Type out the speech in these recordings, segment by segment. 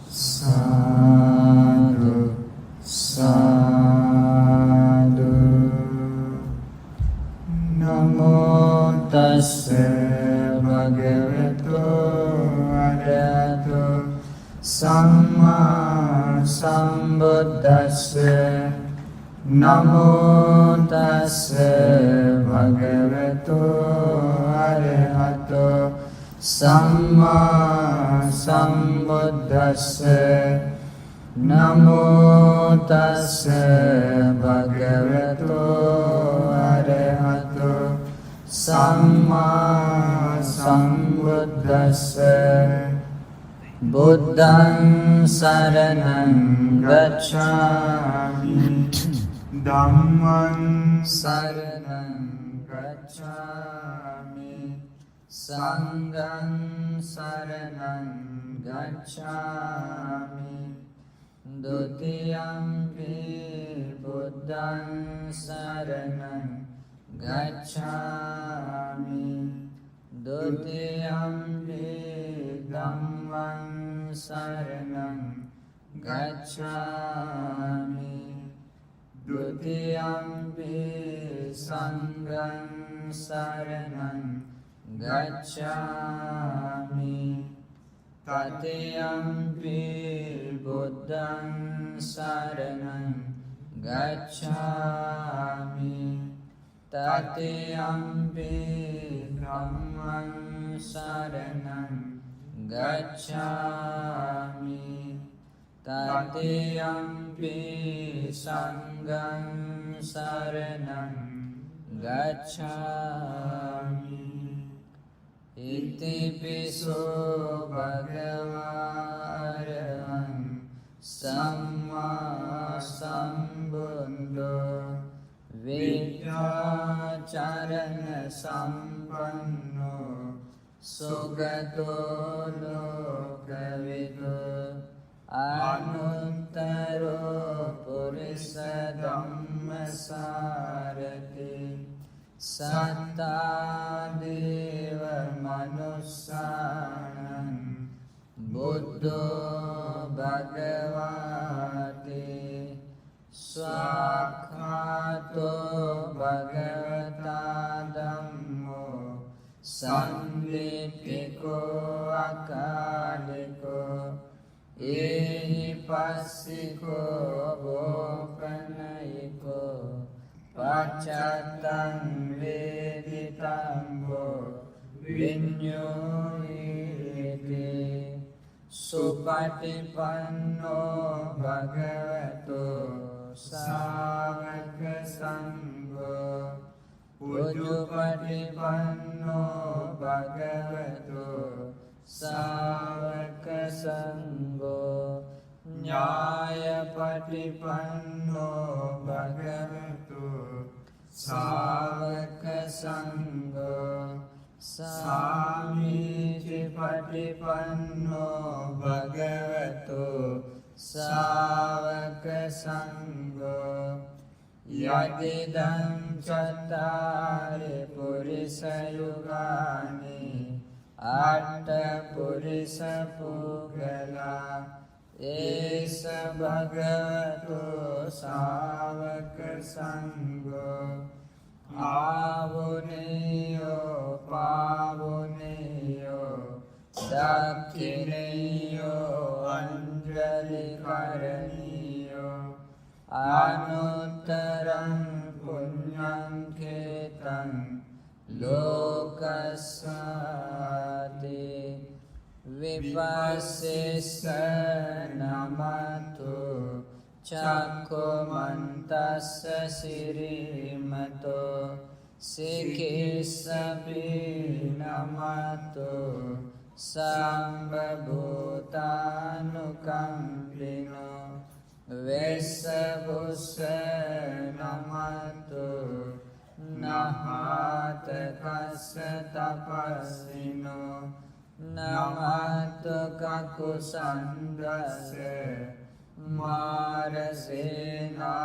Sadhu, sadhu. Namo tassa bhagavato arahato samma sambuddhassa. Namo tassa bhagavato arahato samma sambuddhassa. Namo tassa bhagavato arahato samma sambuddhassa. Buddhaṃ saraṇaṃ gacchāmi, Dhammaṃ saraṇaṃ gacchāmi, Saṅghaṃ saraṇaṃ gacchāmi. Dutiyampi Buddhaṃ saraṇaṃ gacchāmi, Dutiyampi Dhammaṃ saraṇaṃ gacchāmi, Dutiyampi Saṅghaṃ saraṇaṃ gacchāmi, Tatiyampi Buddhaṃ saraṇaṃ gacchāmi, Tatiyampi Dhammaṃ saraṇaṃ gacchāmi, Tatiyampi Saṅghaṃ saraṇaṃ gacchāmi. Itipiso bhagavā arahant sammā sambuddho vidyācarana sampanno sugato lokavido anuttaro purisa dhammasārati sattā deva manussānaṃ buddho bhagavāti svākkhato bhagavata dhammo sanditthiko akaliko ehi passiko vopanayiko paccataṃ veditambo viññoyeti supatipanno bhagavato sāvaka saṅgho ujjupatipanno bhagavato sāvaka saṅgho ñāyapatipanno bhagavato sāvaka saṅgho sāmīcipatipanno bhagavato sāvaka saṅgho yadidaṃ cattāri purisa yugāni atta purisa puggala esa bhagavato sāvaka saṅgho āvuneyo pāvuneyo dakhineyo anjali karaniyo anuttaraṃ puññaṃ ketaṃ lokasvāti vipassisa namato Cakkumantassa sirimato sikisapi namato sambhabhutanukampino vesavussa namato nahatakassa tapassino namato kakusandassa Marasena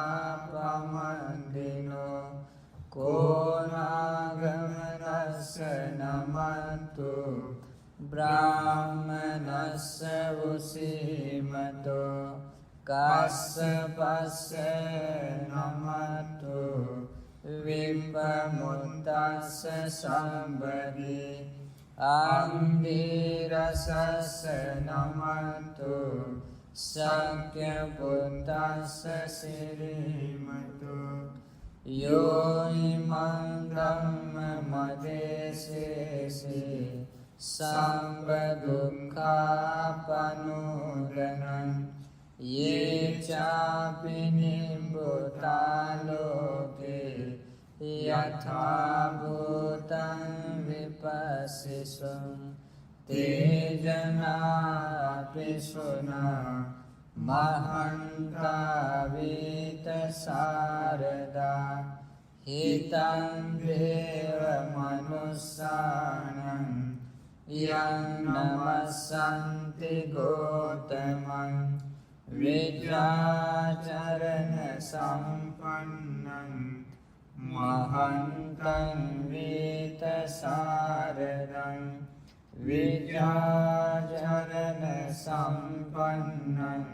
pamandino konagamanassa namantu Brahmanassa usimato Kassapassa namatu Vipamutassa sambadi Ambirasassa namatu Sakya puttassa sirimatu Yo imam dhamma madesesi Sambadukha panudanam Ye chapi nibbutaloke Yatha bhutam vipassisum Te jana apisuna Mahanta vita sarada Hitam deva manussanam Yang namasanti gotamam Vidracarana sampannam Mahantam vita saradam Vidracarana sampannam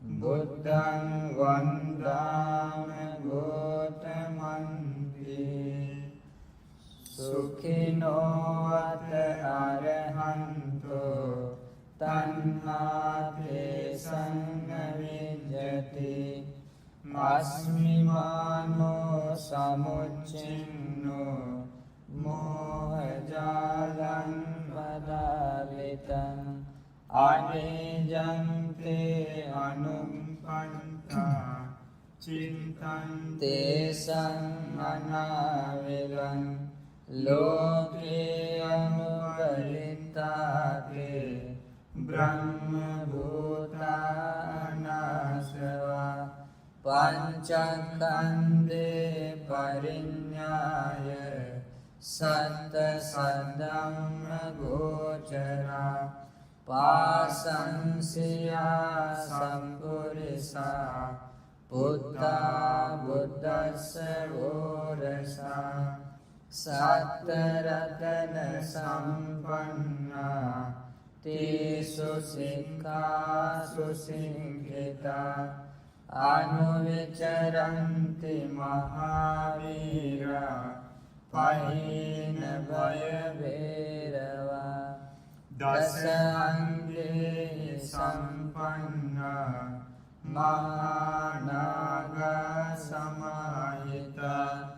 Buddham vandama gotamanti Sukhino ata arahanto Tanhate sannavidyati Asmimano samuccinno Mohajalan vadalitam Anejante anumpanta Cintante sanganavilam Loke anuparitate Brahma bhuta anasava Panchakande parinyaya Satta sadhamma gochara Pasansiya sampurisa Buddha buddhassa vorasa Sattaratana sampanna Tesu sikha susinghita Anuvicharanti mahavira Pahina bhaya bhairava Dasa ange sampanna Mahanaga samahita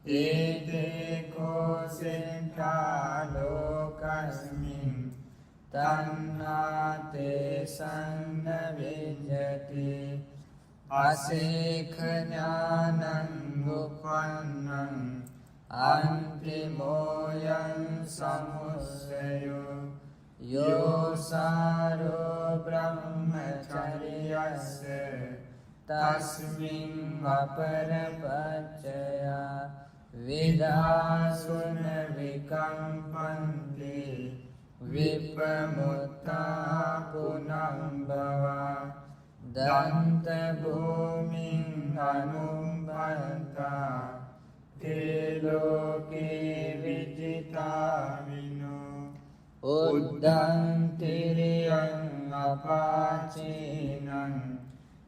Ete kosenta lokasmin Tannate sannavidyati Asekhanyanam upannam Antimoyan samusayo Yosaro brahmacharyasya Tasmin aparapachaya Vidasuna vikampanti Vipamutta punambhava Danta bhumin anumbanta Te loke vijitavino Uddantiriyan apacinam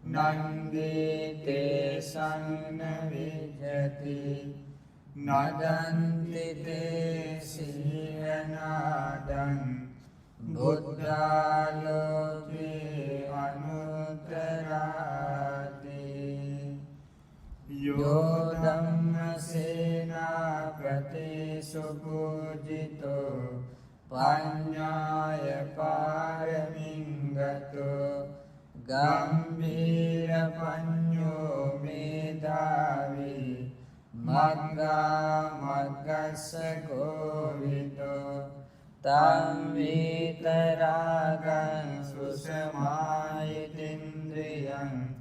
Nandite sannavidyati Nadanti te siyanadam Buddhaloke anuttarati Yo dhamma senapati supujito Panyaya paramingato Gambhira panyo medhavi Magga maggassa govito Tam vitaragan susamayitindriyam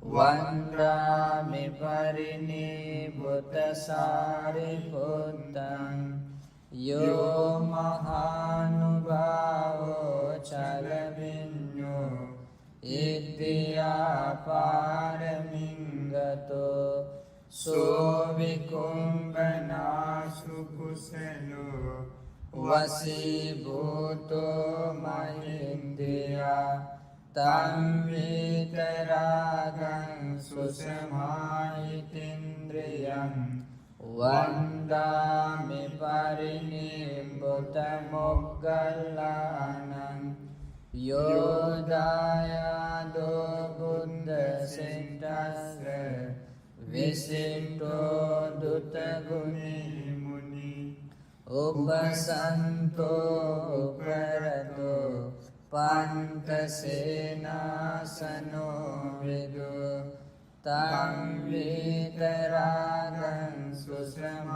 Vandrami parinibhutasariputtam Yo mahanubhavo chalavinyo Iddhiya paramingato So vikumbana sukusalo वसीभूतो महिन्द्रिया तं वीतरागं सुषमायितीन्द्रियं वन्दामि परिनिब्बुतमोग्गल्लानं यो दायादो बुद्धसिद्धस्य विशिष्टो दुतगुणी उपसन्तो उपरतो पन्तसेनासनो विदु तं वीतरागं सुषमायितीन्द्रियं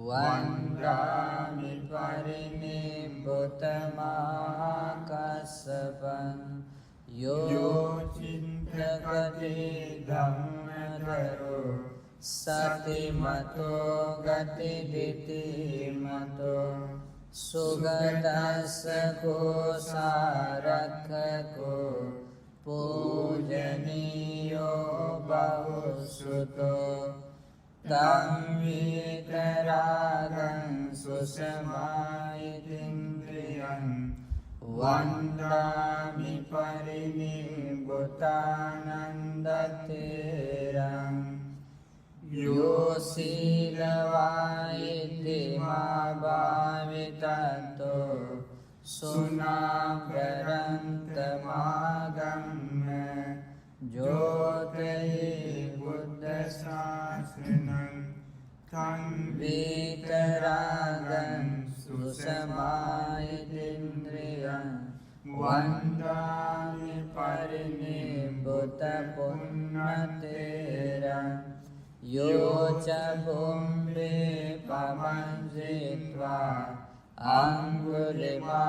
वन्दामि परिनिब्बुतमाकाशपं यो चिन्तयति धम्मधरो सतिमतो गतिदितिमतो सुगतस्य कोशारक्षको पूजनीयो बहुश्रुतो तं वीतरागं सुषमायितीन्द्रियं वन्दामि परिनिब्बुतानन्दतेरम् यो शीलवायिति मा भाविततो सुनाभरन्तमागम्य ज्योतिहि बुद्धशासनं तं वीतरागं सुषमायितीन्द्रियं वन्दामि परिनिब्बुतपुण्यतेरम् यो च भुम्बे पवञ्जित्वा अङ्गुलिमालोति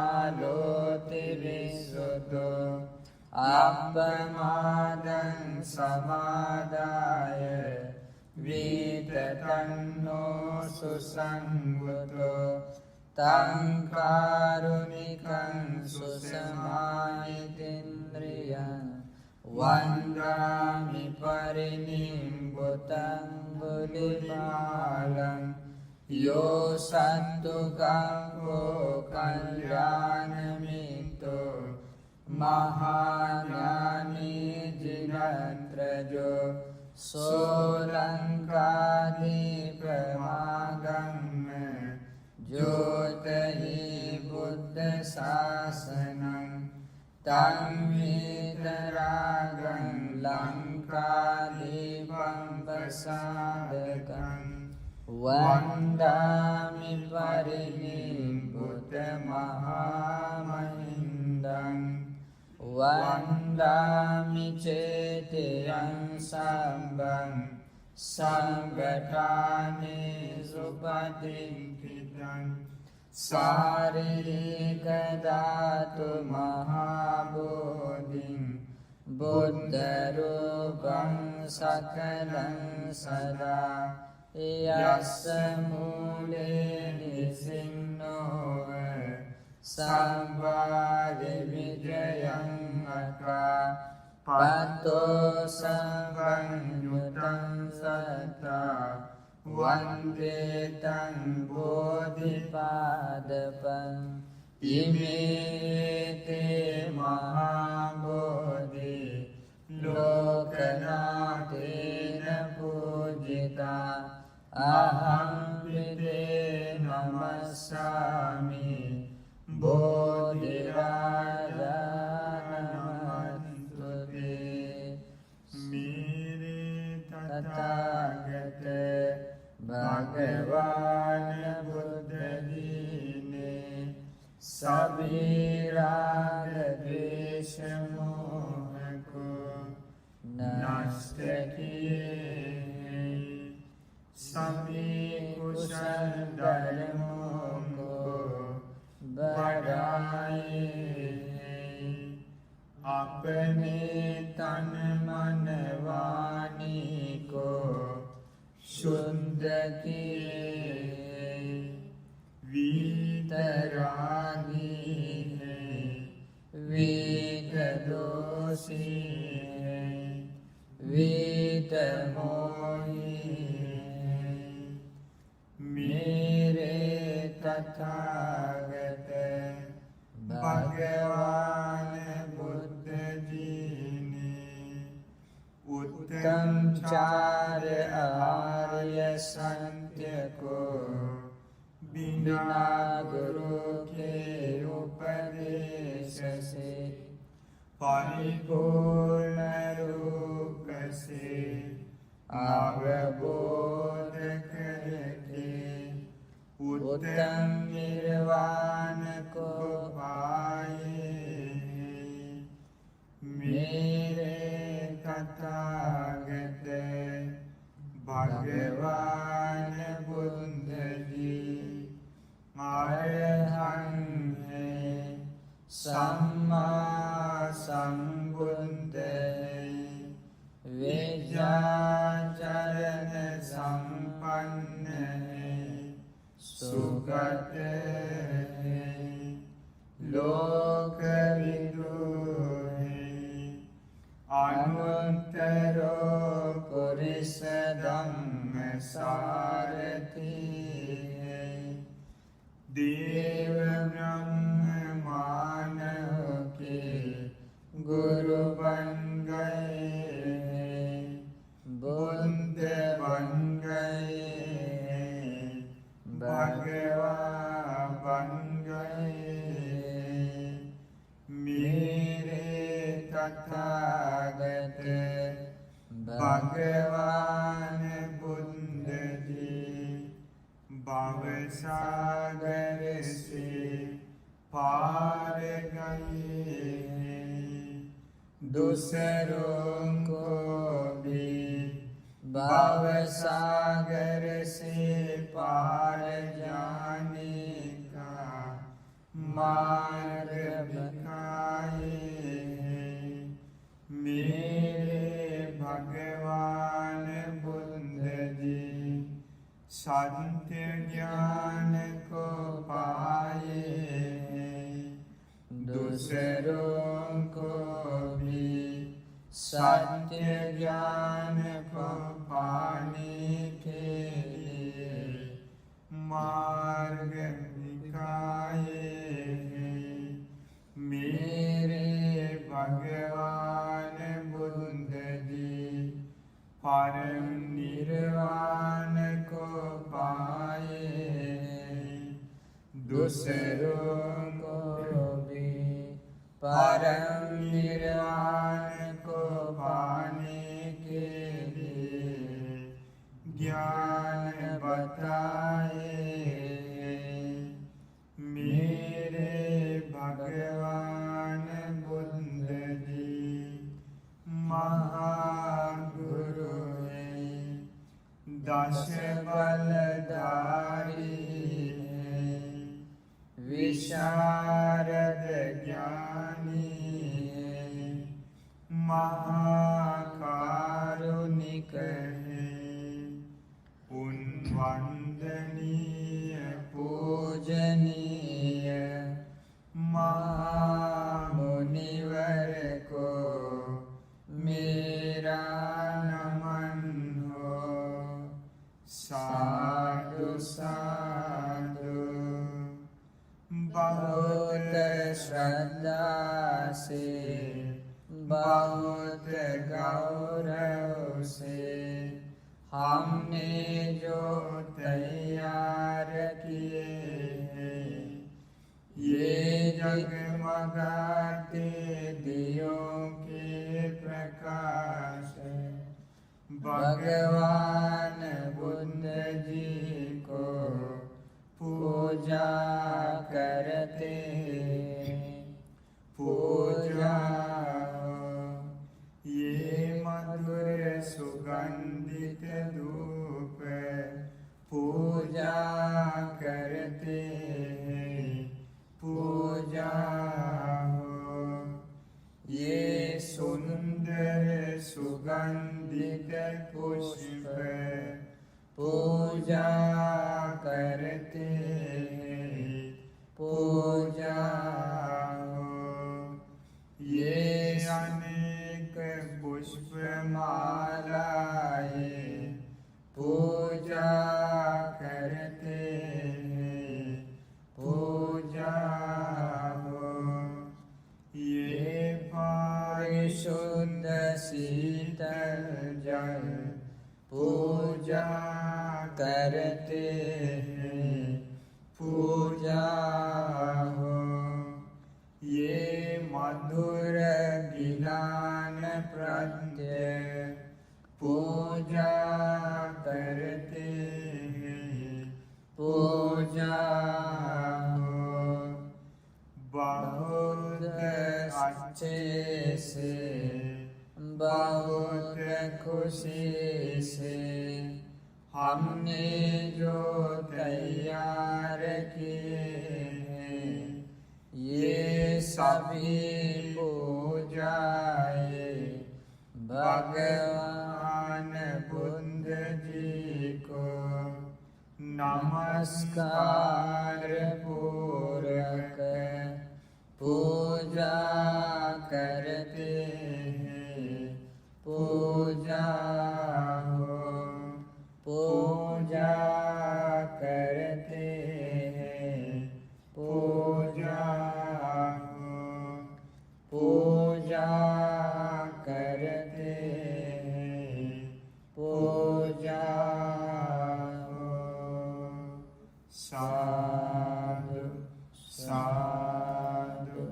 विश्रुतो अपमादं समादाय वीततन्नो सुसंगतो तं कारुणिकं सुषमायितीन्द्रियं वन्दामि परिनिब्बुतङ्गुलिमालं यो सत्तुकाङ्गो कल्याणमितो महाज्ञानी जिनत्रजो सोऽलङ्कादिप्रमागम्य ज्योतिहि बुद्धशासनं तं वीतरागं लङ्कादीपं प्रसादकं वन्दामि परिनिब्बुतमहामहिन्दं वन्दामि चेतिरं सम्भं सङ्घटानि सुपतिष्ठितं शारीरिकधातु महाबोधिं बुद्धरूपं सकलं सदा यस्य मूले निसिन्नो संवादिविजयं अका पतो संवन्युतं सत्ता वन्दे तं बोधिपादपम् इमे ते महाबोधि लोकनाथेन पूजिता अहं विदे नमस्सामि बोधिराजा नमस्तुते मेरे तथागत भगवान बुद्ध जी ने सभी राग द्वेष मोह को नष्ट किए, सभी कुशल धर्मों को बढ़ाए, अपने तन मन वाणी को शुद्ध किए, वीतरागी है, वीतदोषी है, वीतमोही है। तथागत भगवान बुद्ध जी ने उत्तम चार आर्य सत्य को बिना गुरु के उपदेश से परिपूर्ण रूप से अवबोध करके उत्तम निर्वाण को पाए। मेरे तथागत भगवान बुद्ध जी अरहंत हैं, सम्मा संबुद्ध हैं, विद्याचरण संपन्न हैं, सुगत हैं, लोकविदु हैं, अनुत्तरो पुरुष धम्म सारथी हैं, देव ब्रह्म मानव के गुरु बन गए हैं, बुद्ध बन गए हैं, भगवान बन गए हैं। मेरे तथागत भगवान बुद्ध जी भवसागर से पार गए हैं, दूसरों को भी भवसागर से पार जाने का मार्ग दिखाए हैं। मेरे भगवान बुद्ध जी सत्य ज्ञान को पाए हैं, दूसरों को भी सत्य ज्ञान को पाने के लिए मार्ग दिखाए हैं। मेरे भगवान बुद्ध जी परम निर्वाण को पाए हैं, दूसरों को भी परम निर्वाण को पाने के लिए ज्ञान बताए हैं। मेरे भगवान बुद्ध जी महागुरु हैं, दश बलधारी हैं, विशारद ज्ञानी हैं, महाकारुणिक हैं, उन वंदनीय पूजनीय महामुनिवर को मेरा नमन हो। साधु साधु बहुत श्रद्धा से बहुत गौरव से हमने जो तैयार किए हैं, ये जगमगाते दियों के प्रकाश भगवान बुद्ध जी को पूजा करते हैं। पूजा ये मधुर सुगंधित धूप पूजा करते हैं। पूजा ये सुंदर सुगंधित पुष्प पूजा करते हैं। पूजा ये अनेक पुष्प मालाएं पूजा करते हैं। पूजा करते हैं पूजा हो। ये मधुर गिलान प्रत्यय पूजा करते हैं पूजा हो। बहुत अच्छे से बहुत खुशी से हमने जो तैयार किए हैं ये सभी पूजाएं भगवान बुद्ध जी को नमस्कार पूर्वक पूजा करते हैं पूजा हो। पूजा करते हैं पूजा हो। पूजा करते हैं पूजा हो। साधु साधु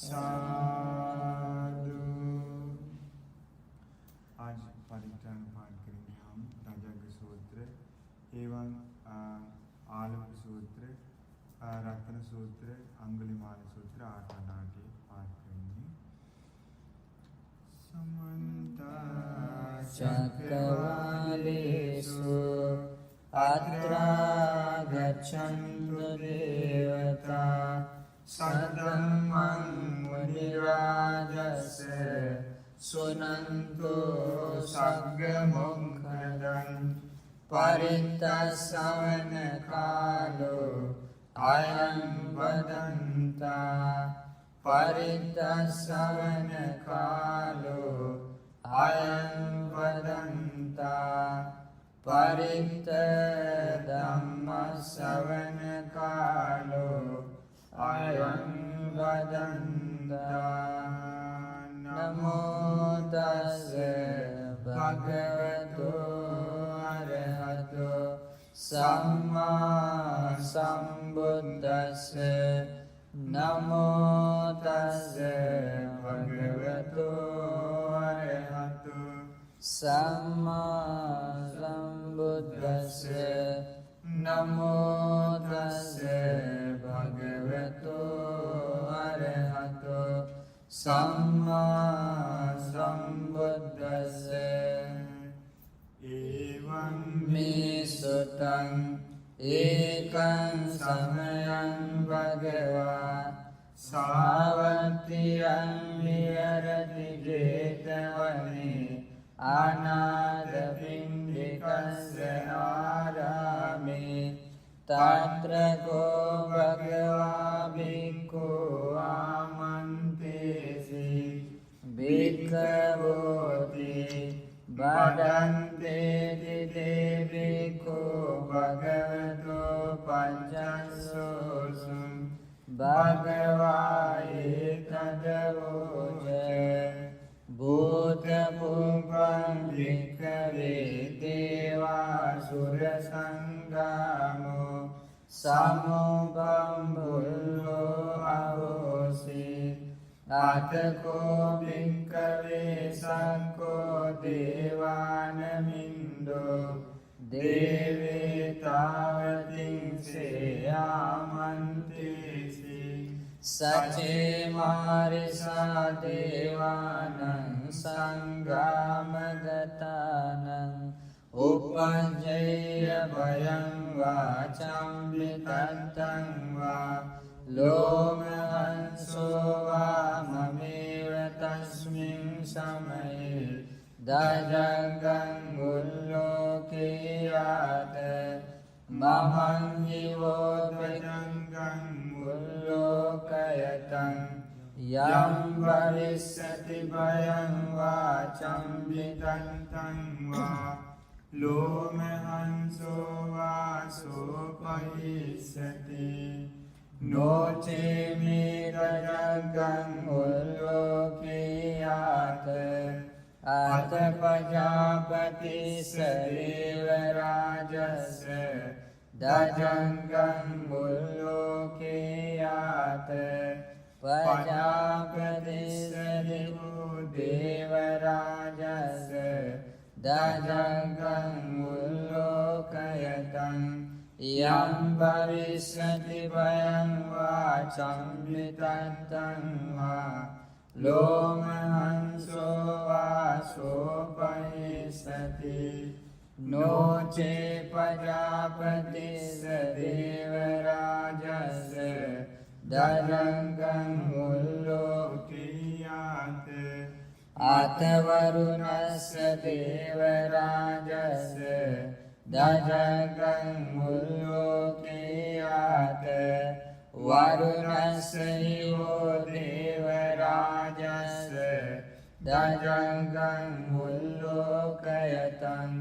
साधु। आज परित्राण पाठ करेंगे हम राजग सूत्र एवं आलोक सूत्र रत्न सूत्र अंगुलिमाल सूत्र 8 नाटी पाठ करेंगे। समन्त चक्रवालेषु अत्र गच्छन्तु देवता सद्धम्मं मुनिराजस्य शृण्वन्तु सग्गमुखदं परितस्सवन कालो अयं वदन्ता परितस्सवन कालो अयं वदन्ता परित धम्मसवन कालो अयं वदन्ता। नमो तस्से भगवतो अरहतो सम्मा सम्बुद्दस्से नमो तस्से भगवतो अरहतो सम्मा सम्बुद्दस्से नमो तस्से भगवतो अरहतो सम्मा सम्बुद्दस्से। एवं मे सुतं एकं समयं भगवान् सावत्यं विहरति जेतवने अनाथपिण्डिकस्य आरामे तत्र को भगवान् भिक्खु आमन्त्रेसि भिक्खवोति वदन्ते ते भिक्खु भगवतो पञ्चसोऽसु भगवा एतदवोच भूतपूर्वं भिक्खवे देवासुरसङ्गमो समुपम्भूतो अहोसि अतको भिक्खवे सक्को देवानमिन्दो देवे तावतिंसे आमन्त्रेसि सचे मारिसा देवानं संगामगतानं उपजय भयं वाचं विततं वा लोमहंसो वा ममेव तस्मिन् समये दजगङ्गुल्लोके यात ममं जीवोद्भजङ्गुल्लोकयतं यं भविष्यति भयं वाचं विततं वा लोमहंसो वा सोपयिष्यति नो चेमे दजगङ्गुल्लोके यात අත පජාපතිස්ස දේවරාජස්ස දජංගං මුල්ලෝකේයාත පජාපතිස්ස දේවරාජස්ස දජංගං මුල්ලෝකයතං යම් භවිස්සති භයං වා චම්මිතත්තං වා ලෝමහංසෝ වා සෝපනිස්සති නොචේ පජාපතිස්ස දේවරාජස්ස දජංගං මුල්ලෝකීයාත අතවරුණස්ස දේවරාජස්ස දජංගං මුල්ලෝකීයාත වරුණස්සයෝ දේවරාජස්ස දජංගං මුල්ලෝකයතං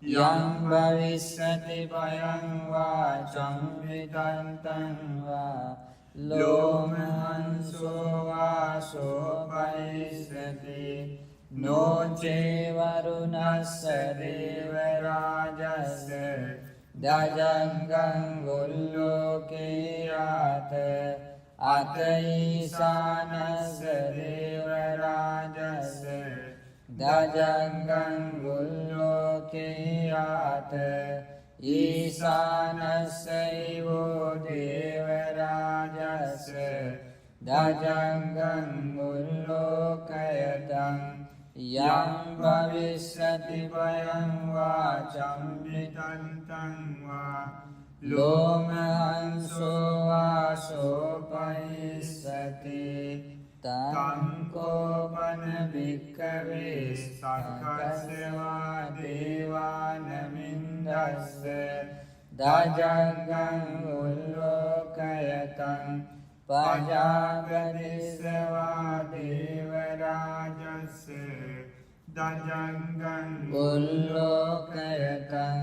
යම් භවිස්සති භයං වා චම්මිතත්තං වා ලෝමහංසෝ වා සෝපනිස්සති නොචේ වරුණස්ස දේවරාජස්ස දජංගං මුල්ලෝකීයාත අත ඊසානස්ස දේවරාජස්ස දජංගං මුල්ලෝකීයාත ඊසානස්සයෝ දේවරාජස්ස දජංගං මුල්ලෝකයතං යම් භවිස්සති භයං වා චම්මිතත්තං වා ලෝමහංසෝ වා සෝපනිස්සති තං කෝපන භික්ඛවේ සක්කස්සවා දේවානමින්දස්ස දජංගං මුල්ලෝකයතං පජාපතිස්සා දේවරාජස්ස දජංගං මුල්ලෝකයතං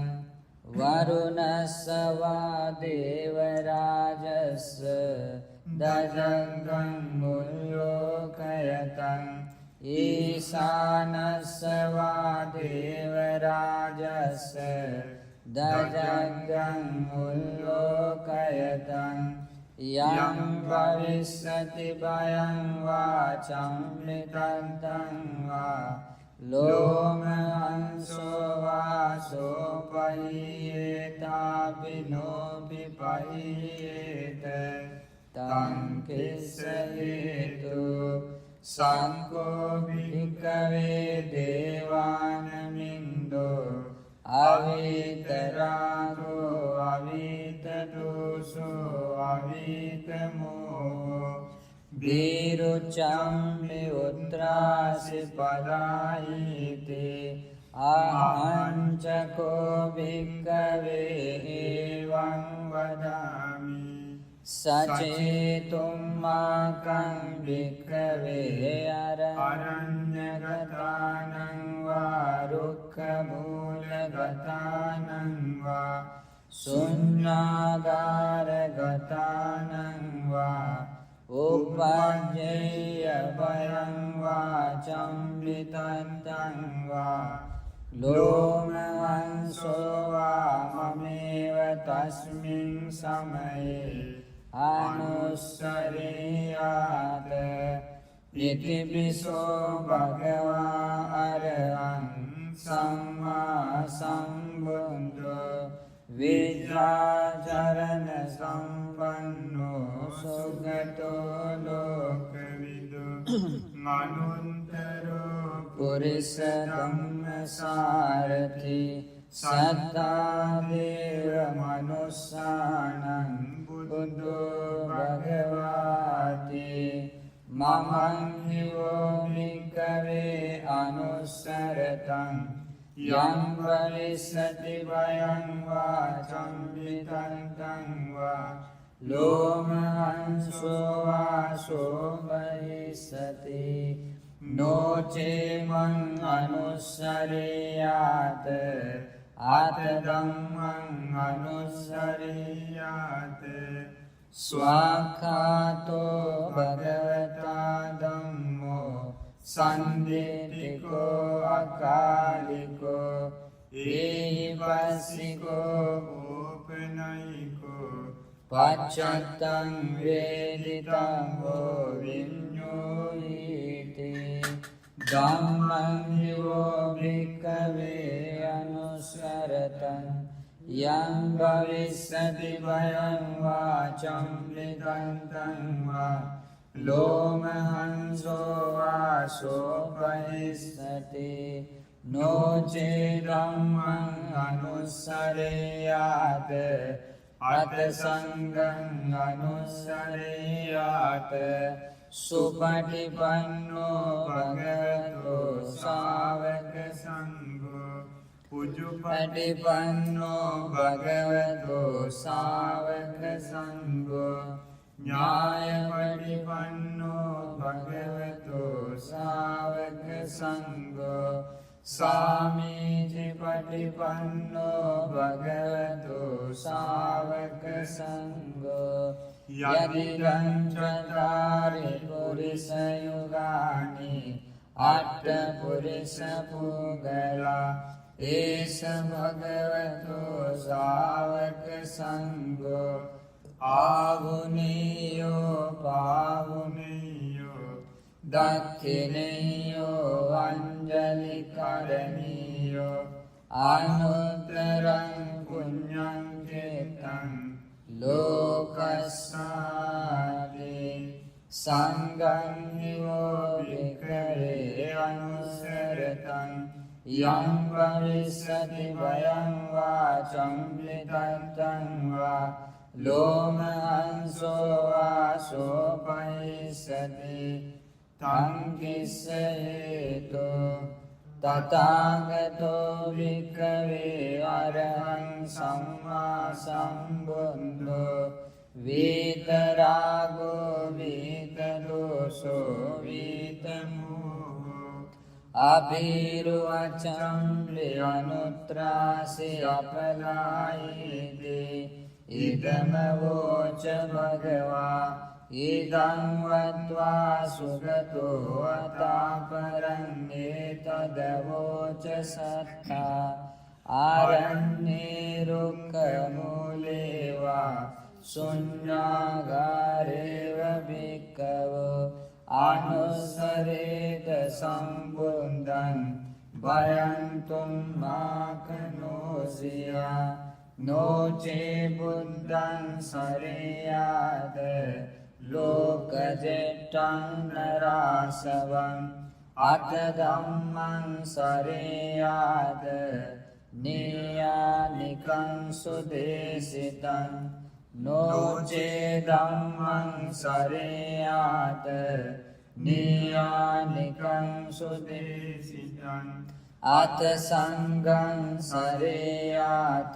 වරුණස්සවා දේවරාජස්ස දජංගං මුල්ලෝකයතං ඊසානස්සවා දේවරාජස්ස දජංගං මුල්ලෝකයතං යම් භවිස්සති භයං වා චම්මිතත්තං වා ලෝමහංසෝ වා සෝපනියේතාපි නොපිපහියේත තං කිස්ස හේතු සංකෝ භික්ඛවේ දේවානමින්දෝ අවිතරාගෝ අවිතදෝසෝ අවිතමෝ බීරුචම්මි උත්‍රාසි පරායිති ආංචකෝ භික්ඛවේ එවං වදාමි සචේතුම්මාකං භික්ඛවේ අරඤ්ඤගතානං වා රුක්ඛමූලගතානං වා ශුඤ්ඤාගාරගතානං වා උපඤ්ඤේය භයං වා චම්මිතත්තං වා ලෝමහංසෝ වා මමේව තස්මින් සමයේ අනුස්සරියාත ඉතිපිසෝ භගවා අරහං සම්මා සම්බුද්ධෝ විද්‍යාචරණ සම්පන්නෝ සුගතෝ ලෝකවිදු මනුන්තරෝ පුරිස ධම්මසාරථි සත්තාදේව මනුස්සානං බුද්ධෝ භගවාති මමං හිවෝ භික්ඛවේ අනුස්සරතං යං භවිස්සති භයං වා චම්මිතත්තං වා ලෝමහංසෝ වා සෝපනිස්සති නොචේ මං අනුස්සරේයාත ආත ධම්මං අනුස්සරේයාත ස්වාඛාතෝ භගවතා ධම්මෝ සම්දිට්ඨිකෝ ඕපනයිකෝ ඕපනයිකෝ පච්චත්තං වේදිතං හෝ විඤ්ඤෝයිති ධම්මං යෝ භික්ඛවේ අනුස්සරතං යං භවිස්සති භයං වාචං විදන්තං වා ලෝමහංසෝ වාසෝ පහිස්සති නොචේ ධම්මං අනුස්සරේයාත අත සංඝං අනුස්සරේයාත සුපටිපන්නෝ භගවතෝ ශාවක සංඝෝ උජුපටිපන්නෝ භගවතෝ ශාවක සංඝෝ ඥායපටිපන්නෝ භගවතෝ ශාවක සංඝෝ සාමීචිපටිපන්නෝ භගවතෝ ශාවක සංඝෝ යදිදං චත්තාරි පුරිස යුගානි අට්ඨ පුරිස පුගලා ඒස භගවතෝ ශාවක සංඝෝ ආවුනීයෝ පාවුනීයෝ දක්ඛිනීයෝ අංජලි කරණීයෝ අනුත්තරං පුඤ්ඤං චේතං ලෝකස්සාති සංඝං නිවෝ වික්ඛවේ අනුසරතං යං භවිස්සති භයං වාචං විදත්තං වා ලෝමහංසෝ වාසෝ පහිස්සති තං කිස්සේතෝ තථාගතෝ වික්ඛවේ අරහං සම්මා සම්බුද්ධෝ වීතරාගෝ වීතදෝසෝ වීතමෝහෝ අභිරුවචම්බි අනුත්‍රාසි අපලායිති ඉදම වෝච භගවා ඉදං වත්වා සුගතෝ අතාපරං ඒතද වෝච සත්තා ආරණ්‍යේ රුක්ඛ මූලේවා ශුඤ්ඤාගාරේව භික්ඛවෝ අනුස්සරේත සම්බුද්ධං භයන්තුම් මාකනෝසියා නොචේ බුද්ධං සරේයාද ලෝකජෙට්ටං නරාසවං අත ධම්මං සරේයාද නීයානිකං සුදේශිතං නොචේ ධම්මං සරේයාද නීයානිකං සුදේශිතං අත සංඝං සරේයාත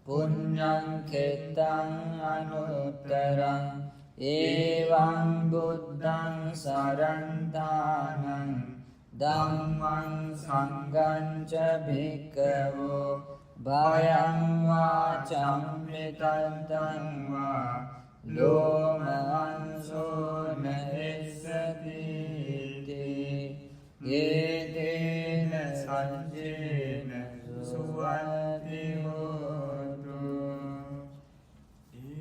පුඤ්ඤං කෙත්තං අනුත්තරං එවං බුද්ධං සරණ්ඨානං ධම්මං සංඝං ච භික්ඛවෝ භයං වාචං විතත්තං වා ලෝමහංසෝ නහෙස්සති යේතේන සංජේන සුවති හෝතු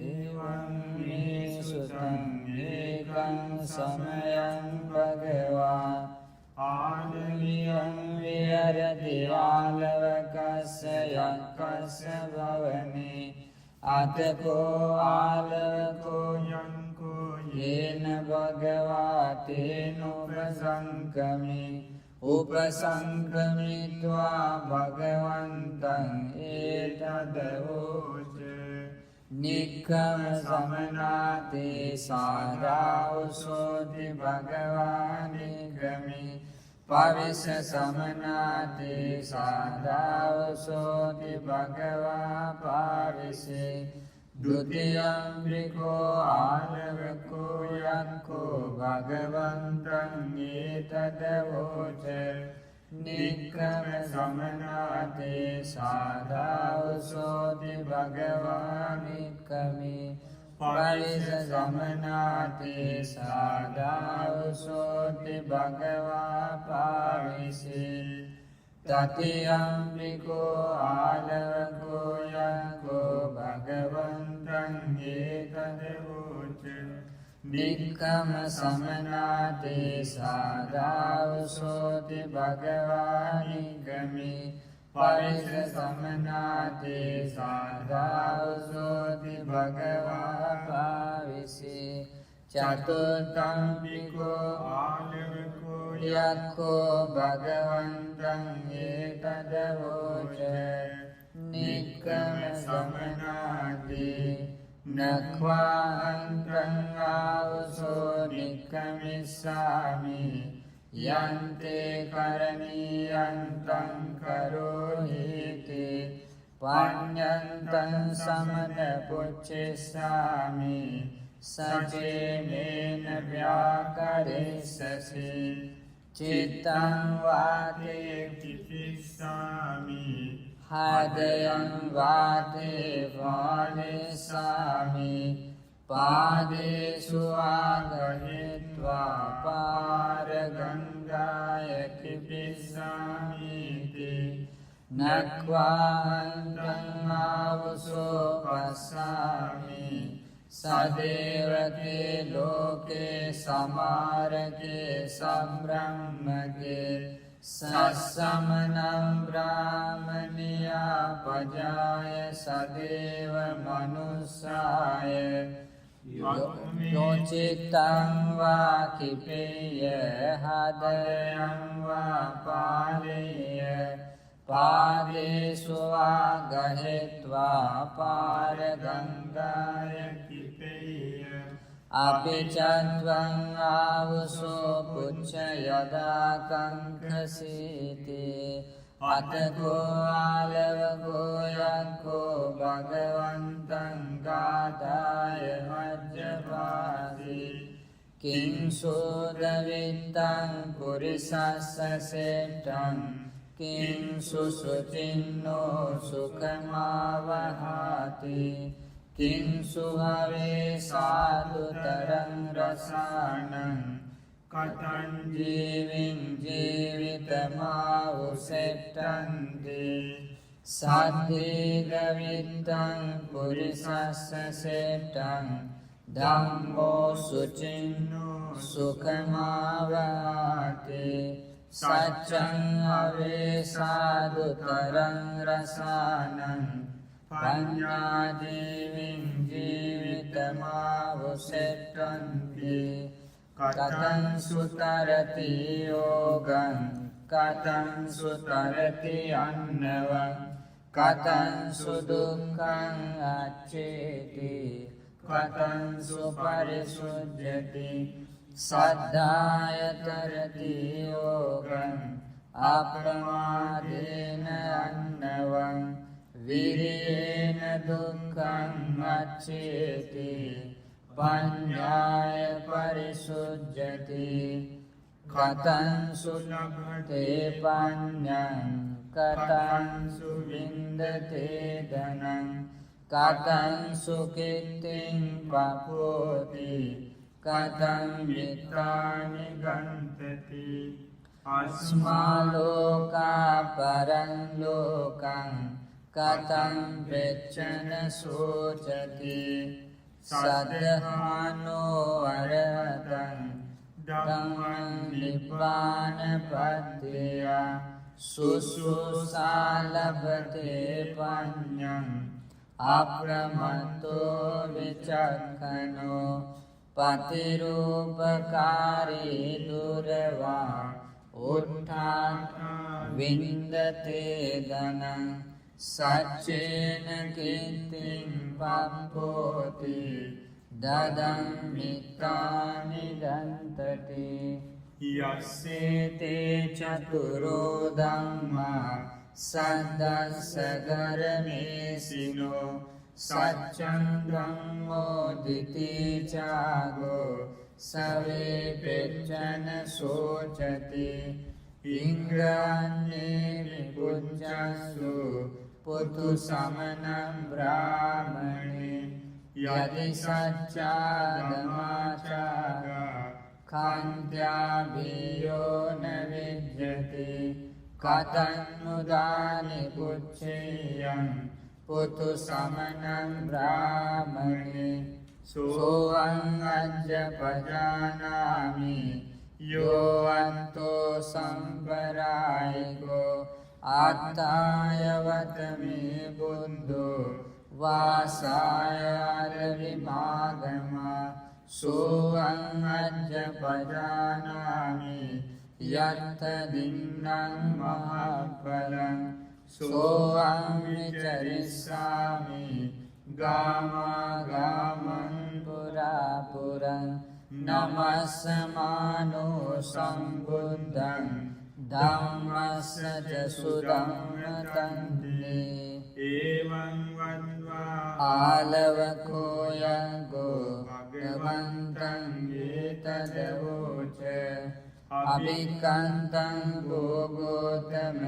එවං මේ සුතං ඒකං සමයං භගවා ආදමියං විහරති ආලවකස්ස යක්කස්ස භවනේ අතකෝ ආලවකෝ යංකෝ යේන භගවා තේනෝපසංකමේ උපසංකමිत्वा භගවන්තං ඒතදවෝච නික්ඛම සමනාතේ සාරාවසෝති භගවානික්ඛමි පවිස සමනාතේ සාරාවසෝති භගවා පාවිසේ ဒုတိယံ ත්‍රිකෝ ආලවකෝ යක්ඛෝ භගවන්තං ඒතදවෝච නික්ඛම සමනාතේ සාදාවසෝති භගවානික්ඛමි පරිස සමනාතේ සාදාවසෝති භගවා පාවිසේ තතියම්බිකෝ ආලවකෝ යංකෝ භගවන්තං ඒතදවෝච නික්කම සමනාතේ සාදාවසෝති භගවානිගමි පරිස සමනාතේ සාදාවසෝති භගවා පාවිසි චතුර්ථම්බිකෝ ආලවකෝ යක්ඛෝ භගවන්තං ඒතදවෝච නික්කම සමනාතේ නක්වාන්තං ආවසෝ නික්කමිස්සාමි යන්තේ කරණීයන්තං කරෝහිති පඤ්ඤන්තං සමන පුච්චෙස්සාමි සචේනේන ව්‍යාකරෙස්සසි චිත්තං වාතේ කිපිස්සාමි හදයං වාතේ වාලෙස්සාමි පාදේසු ආගහිත්වා පාරගංගාය කිපිස්සාමිති නක්වාන්තං ආවසෝ පස්සාමි සදේවතේ ලෝකේ සමාරකේ සම්බ්‍රහ්මකේ සස්සමනං බ්‍රාහ්මනියා පජාය සදේව මනුස්සාය යෝචිත්තං වා කිපේය හදයං වා පාලේය පාදේසු ආගහෙත්වා පාරගංගාය කිපේය අපිචත්වං ආවසෝ පුච්ච යදා කංකසීති අතකෝ ආලවකෝ යක්ඛෝ භගවන්තං ගාදාය මජ්ජපාසි කිං සෝදවිත්තං පුරිසස්ස සෙට්ටං කිං සුසුචින්නෝ සුඛමාවහාති කිං සුහවේ සාදුතරං රසානං කතං ජීවින් ජීවිතමාවුසෙට්ටන්ති සද්දේගවිත්තං පුරිසස්ස සෙට්ටං ධම්මෝ සුචින්නෝ සුඛමාවහාති සච්චං අවේ සාදුතරං රසානං පඤ්ඤාදීවින් ජීවිතමාවුසෙට්ටන්ති කතං සුතරති යෝගං කතං සුතරති අන්නවං කතං සුදුක්ඛං අච්චේති කතං සුපරිසුද්ධති සද්ධායතරති යෝගං අප්‍රමාදේන අන්නවං විරියේන දුක්ඛං අච්චේති පඤ්ඤාය පරිසුද්ධති කතං සුලභතේ පඤ්ඤං කතං සුවින්දතේ ධනං කතං සුකිත්තිං පපෝති කතං මිත්තානි ගන්තති අස්මා ලෝකා පරං ලෝකං කතං වෙච්චන සෝචති සදහානෝ අරහතං ධම්මං නිබ්බානපත්තිය සුසුසාලබතේ පඤ්ඤං අප්‍රමත්තෝ විචක්ඛනෝ පතිරූපකාරී දුරවා උත්ථාන වින්දතේ ධනං සච්චේන කීර්තිං පම්පෝති දදං මිත්තානි දන්තති යස්සේතේ චතුරෝ ධම්මා සද්දස්ස ගරමේසිනෝ සච්චං ධම්මෝ දිති චාගෝ සවේ පෙච්චන සෝචති ඉංග්‍රාන්නේ විපුච්චස්සු පුතු සමනං බ්‍රාහ්මණේ යදි සච්චාදමාචාගා කන්ත්‍යා වියෝ න විජ්ජති කතන්නුදානි පුච්චේයං පුතු සමනං බ්‍රාහමණේ සෝවං අජ්ජ පජානාමි යෝවන්තෝ සම්පරායිකෝ ආත්තායවතමේ බුද්ධෝ වාසායාර විමාගමා සෝවං අජ්ජ පජානාමි යත්ත දින්නං මහප්පලං සෝවං විචරිස්සාමි ගාමගාමං පුරාපුරං නමස්සමානෝ සම්බුද්ධං ධම්මස්සච සුධම්මතන්තේ ඒවං වද්වා ආලවකෝ යංගෝ භගවන්තං ඒතදවෝච අභිකන්තං භෝගෝතම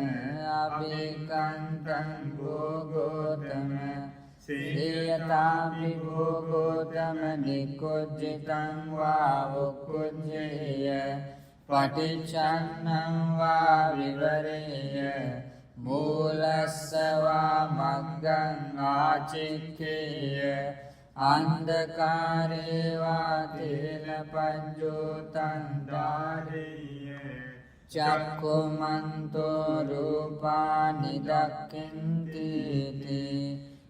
අභිකන්තං භෝගෝතම සේයතාපි භෝගෝතම නිකුජ්ජිතං වා උකුජ්ජේය පටිච්චන්නං වා විවරේය මූලස්සවා මග්ගං ආචික්කේය අන්ධකාරේ වා තේන පඤ්චෝතං ධාරේය චක්ඛුමන්තෝ රූපානි දක්ඛන්ති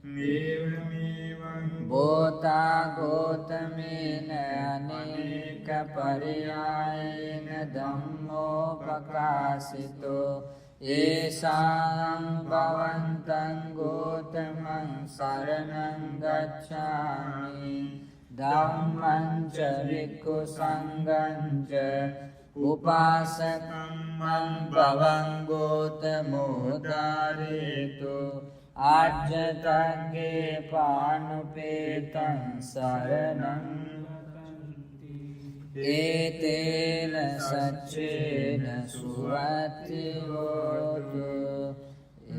මේවමේවං බෝතා ගෝතමේන අනේක පරියායේන ධම්මෝ ප්‍රකාශිතෝ ඒසාං භවන්තං ගෝතමං සරණං ගච්ඡාමි ධම්මං ච වික්ඛු සංඝං ච උපාසකං මං භවං ගෝතමෝ ධාරේතු ආජ්ජතග්ගේ පානුපේතං සරණං ඒතේන සච්චේන සුවති හෝතු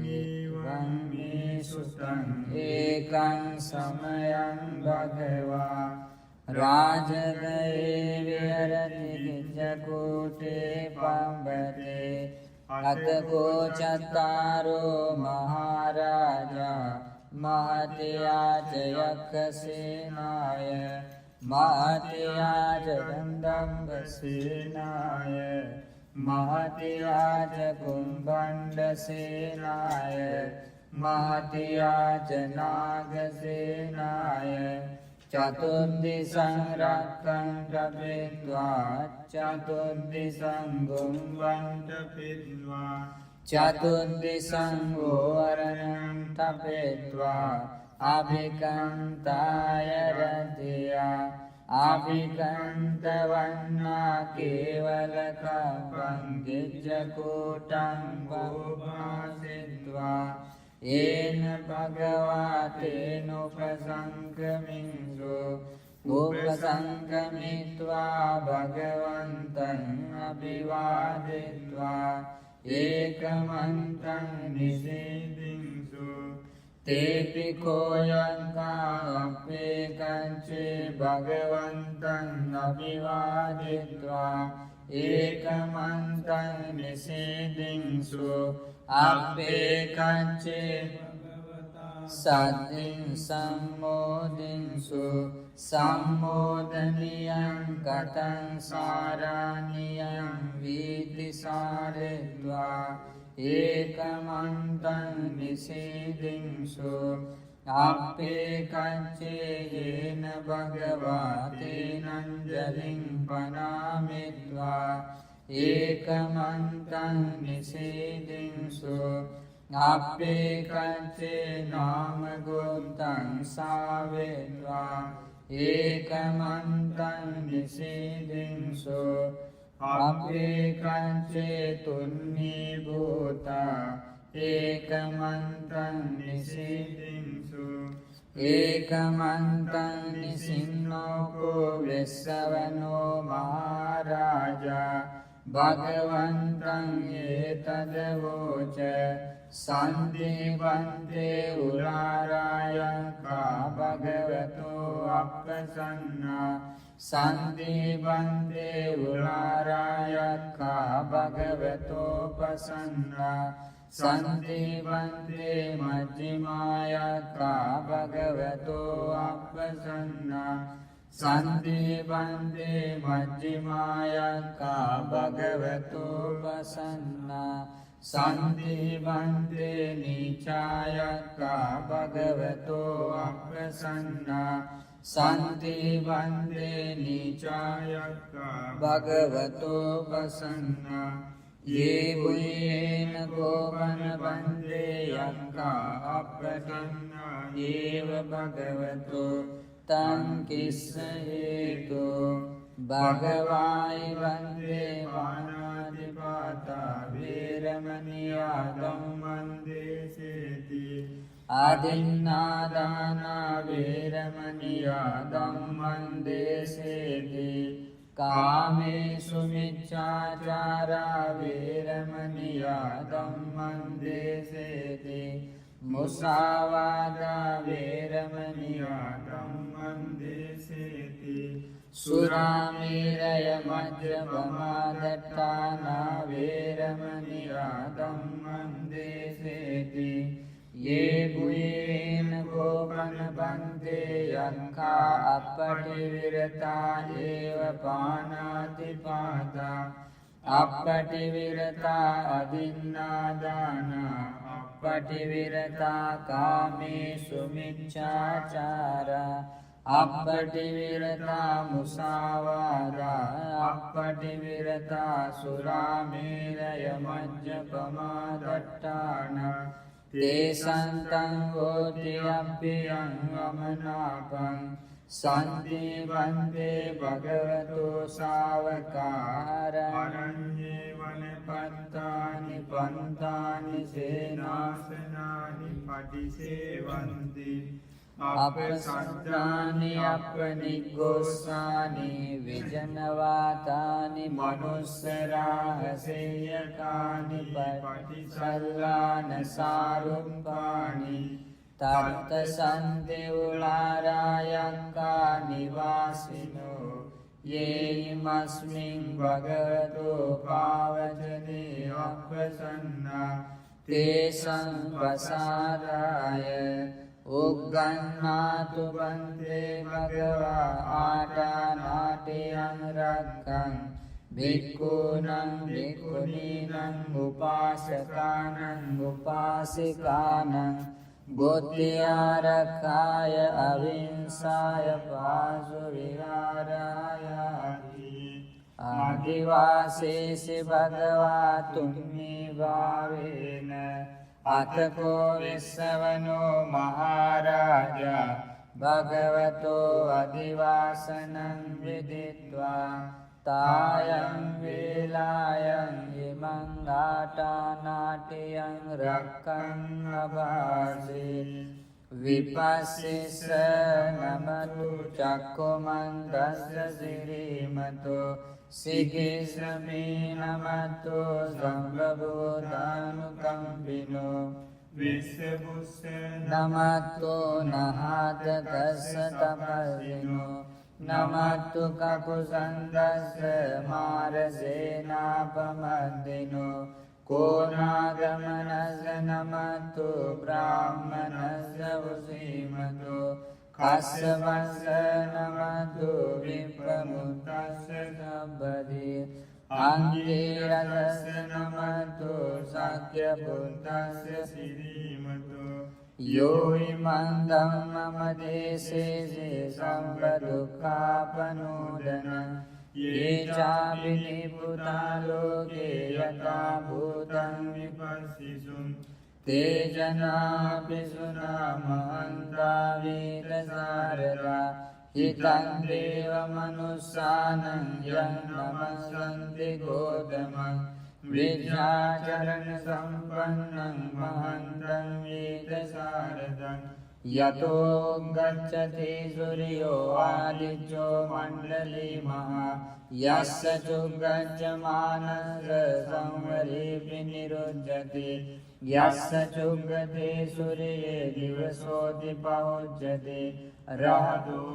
එවං මේ සුතං ඒකං සමයං භගවා රාජගයේ විහෙරති කිච්ඡකූටේ පම්බතේ අතකෝ චත්තාරෝ මහරජා මහත්යාච යක්ඛසේනාය මහත්යාච දණ්ඩම්බසේනාය මහත්යාච කුම්භණ්ඩසේනාය මහත්යාච නාගසේනාය චතුද්දිසං රක්ඛන්ත පිත්වා චතුද්දිසං ගුම්බන්ත පිත්වා චතුද්දිසං වරණං තපෙත්වා අභිකන්තාය රතියා අභිකන්ත වන්නා කේවල කම්පං ගෙජ්ජකෝටං වෝභාසිත්වා ඒන භගවාතේන උපසංගමින්සු උපසංගමිත්වා භගවන්තං අභිවාදිත්වා ඒකමන්තං නිසීදින්සු තේපි කෝයංකා අපේකංචේ භගවන්තං අභිවාදිත්වා ඒකමන්තං නිසීදින්සු අපේකංචේ සද්දින් සම්මෝදින්සු සම්මෝදනියං කතං සාරානියං වීතිසාරෙත්වා ඒකමන්තං නිසීදින්සු අපේකංචේ යේන භගවා තේනංජලින් පනාමිත්වා ඒකමන්තං නිසීදින්සු අපේකංචේ නාමගෝත්තං සාවේත්වා ඒකමන්තං නිසීදින්සු අපේකංචේ තුන්නී භූතා ඒකමන්තං නිසීදින්සු ඒකමන්තං නිසින්නෝකෝ වෙස්සවනෝ මහරජා භගවන්තං ඒතදවෝච සන්දීපන්තේ උරාරායංකා භගවතෝ අප්පසන්නා සන්දීපන්තේ උරාරායං යක්ඛා භගවතෝ පසන්නා සන්ති වන්දේ මජ්ක්‍ධිමා යක්ඛා භගවතෝ අප්පසන්නා සන්ති වන්දේ මජ්ක්‍ධිමා යක්ඛා භගවතෝ පසන්නා සන්ති වන්දේ නීචා යක්ඛා භගවතෝ අප්පසන්නා සන්ති වන්දේ නීචා යක්ඛා භගවතෝ පසන්නා යේ වේන ගෝපන වන්දේ යක්ඛා අප්පසන්නා යේව භගවතෝ තං කිස්ස හේතු භගවායි වන්දේ වානාතිපාතා වේරමණියා ධම්මං දේසේති ආදින්නාදානා වේරමණියා ධම්මං දේසේති කාමේසු මිච්ඡාචාරා වේරමණියා ධම්මං දේසේති මුසාවාදා වේරමණියා ධම්මං දේසේති සුරාමේරය මජ්ජපමාදට්ඨානා වේරමණියා ධම්මං දේසේති යේ බුයේන ගෝපන බන්දේ යක්ඛා අපටිවිරතා ඒව පානාති පාදා අපටිවිරතා අදින්නාදානා අපටිවිරතා කාමේසු මිච්ඡාචාරා අපටිවිරතා මුසාවාදා අපටිවිරතා සුරාමේරය මජ්ජපමාදට්ඨානා තේසන්තං හෝති අප්පියං අමනාපං සන්ති වන්දේ භගවතෝ ශාවකාර අරඤ්ඤේ වනපත්තානි පන්තානි සේනාසනානි පටිසේවන්ති අපසද්ධානි අපනිග්ගොස්සානි විජනවාතානි මනුස්සරාහසේයකානි පටිසල්ලාන සාරුප්පානි තත්ත සන්දෙව්ලාරායක්ඛා නිවාසිනෝ යේයිමස්මින් භගවතෝ පාවචනේ අප්පසන්නා තේසං වසාරාය උග්ගණ්ණාතු වන්දේ භගවා ආටානාටියං රක්ඛං භික්ඛූනං භික්ඛුනීනං උපාසකානං උපාසිකානං බුද්ධිආරක්ඛාය අවිංසාය පාසු විහාරායාති ආදිවාසීසි භගවා තුම්මේ වාවේන අතකෝ විස්සවනෝ මහරජා භගවතෝ අදිවාසනං විදිත්වා තායං වේලායන් ඉමං ආටානාටියං රක්ඛං අභාසී විපස්සිස නමතු චක්කුමන්දස්ස සිරීමතෝ සිගිසමේ නමතෝ සම්බබෝධානුකම්පිනෝ විස්සබුස්ස නමතෝ නහතකස්ස තපස්සිනෝ නමත්තු කකුසන්දස්ස මාරසේනාපමද්දිනෝ කෝනාගමනස්ස නමත්තු බ්‍රාහ්මනස්ස උසීමතෝ කස්සවස්ස නමත්තු විප්‍රමුත්තස්ස සම්බදී අංගීරස්ස නමත්තු සක්‍ය පුත්තස්ස සිරීමතෝ යෝයි මන්දම්මම දේශේසේ සම්බදුක්ඛාපනෝදන යේ චාපිනි පුතා ලෝකේ යතා භූතං විපස්සිසුං තේ ජනාපි සුනා මහන්තා වීරසාරදා හිතං දේව මනුස්සානං යං නමස්සන්ති ගෝතමං විද්‍යාචරණ සම්පන්නං මහන්තං වීරසාරදං යතෝ ගච්ඡති සූර්යෝ ආදිත්‍යෝ මණ්ඩලී මහා යස්ස චුග්ගච්ඡමානස්ස සංවරේ නිරුද්ධති යස්ස චුග්ගතේ සූර්යේ දිවසෝති පහොච්ඡති රහතෝ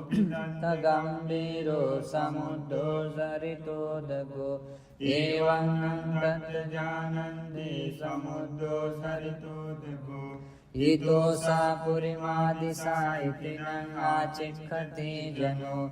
තගම්බීරෝ සමුද්දෝ සරිතෝදකෝ එවං අන්තත් ජානන්ති සමුද්දෝ සරිතෝදකෝ ඊතෝසා පුරිමාදිසා ඉතිනං ආචික්ඛති ජනෝ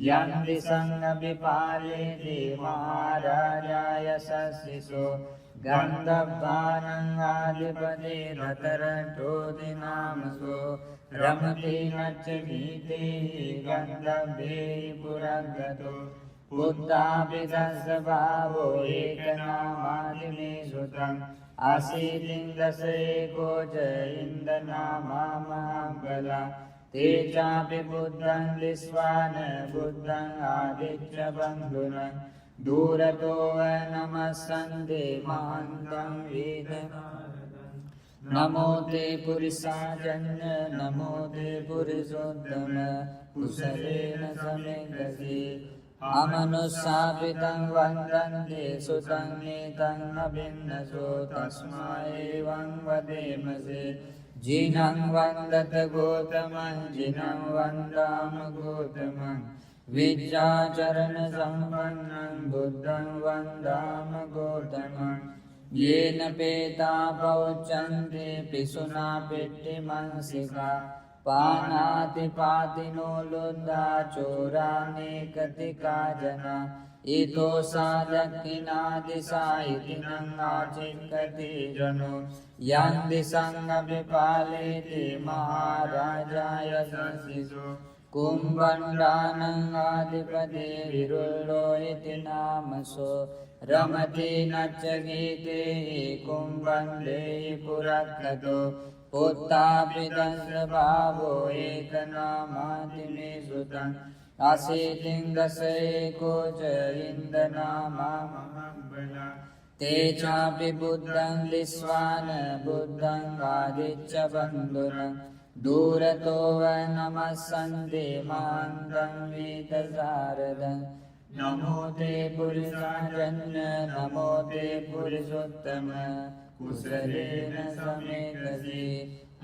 යන්ති සංඝවිපාලේති මහරජාය සස්සිසෝ ගන්ධබ්බානං ආදිපදී රතරටෝ දිනාමසෝ රමති නච්ච ගීතේහි ගන්ධබ්බේ පුරග්ගතෝ බුද්ධාපි දස්ස භාවෝ ඒකනාමාදිමේ සුතං අසීතින් දසේකෝච ඉන්දනාමා මහංගලා තේචාපි බුද්ධං දිස්වාන බුද්ධං ආදිච්ච බන්ධුනං දූරතෝව නමස්සන්දේ මහන්තං වේදකාරදං නමෝතේ පුරිසාජඤ්ඤ නමෝතේ පුරිසෝත්තම කුසලේන සමෙග්ගසී අමනුස්සාපිතං වන්දන්තේ සුතං නේතං අබින්නසෝ තස්මා එවං වදේමසේ ජිනං වන්දත ගෝතමං ජිනං වන්දාම ගෝතමං විජ්ජාචරණ සම්පන්නං බුද්ධං වන්දාම ගෝතමං යේන පේතා පෞච්ඡන්ති පිසුනා පෙට්ටි මන්සිකා පානාති පාතිනෝ ලොද්දා චෝරානේ කතිකා ජනා ඊතෝ සාදක්ඛිනා දිසා ඉතිනං ආචික්ඛති ජනෝ යං දිසං අභිපාලේති මහරජාය සස්සිසෝ කුම්භණ්ඩානං ආදිපදී විරුල්ලෝ ඉති නාමසෝ රමති නච්ච ගීතේහි කුම්භණ්ඩේ පුරක්ඛතෝ පුත්තාපි දස්ස භාවෝ ඒකනාමාතිමේ සුතං අසීතින් දසේකෝච ඉන්දනාමා මහබ්බලා තේචාපි බුද්ධං දිස්වාන බුද්ධං ආදිච්ච බන්ධුනං දූරතෝව නමස්සන්දේ මහන්තං වේදසාරදං නමෝතේ පුරිසාජඤ්ඤ නමෝතේ පුරිසුත්තම කුසලේන සමේගසී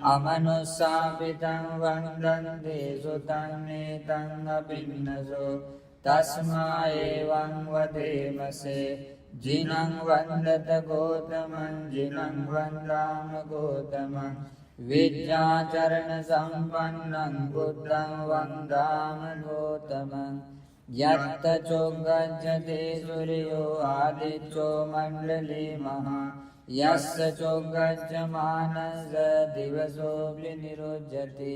අමනුස්සාපිතං වන්දන්තේ සුතං නේතං අබින්නසෝ තස්මා එවං වදේමසේ ජිනං වන්දත ගෝතමං ජිනං වන්දාම ගෝතමං විජ්ජාචරණ සම්පන්නං බුද්ධං වන්දාම ගෝතමං යත්ත චොග්ගජ්ජතේ සූර්යෝ ආදිච්චෝ මණ්ඩලේ මහා යස්ස චොග්ගජ්ජමානස්ස දිවසෝ විනිරුද්ධති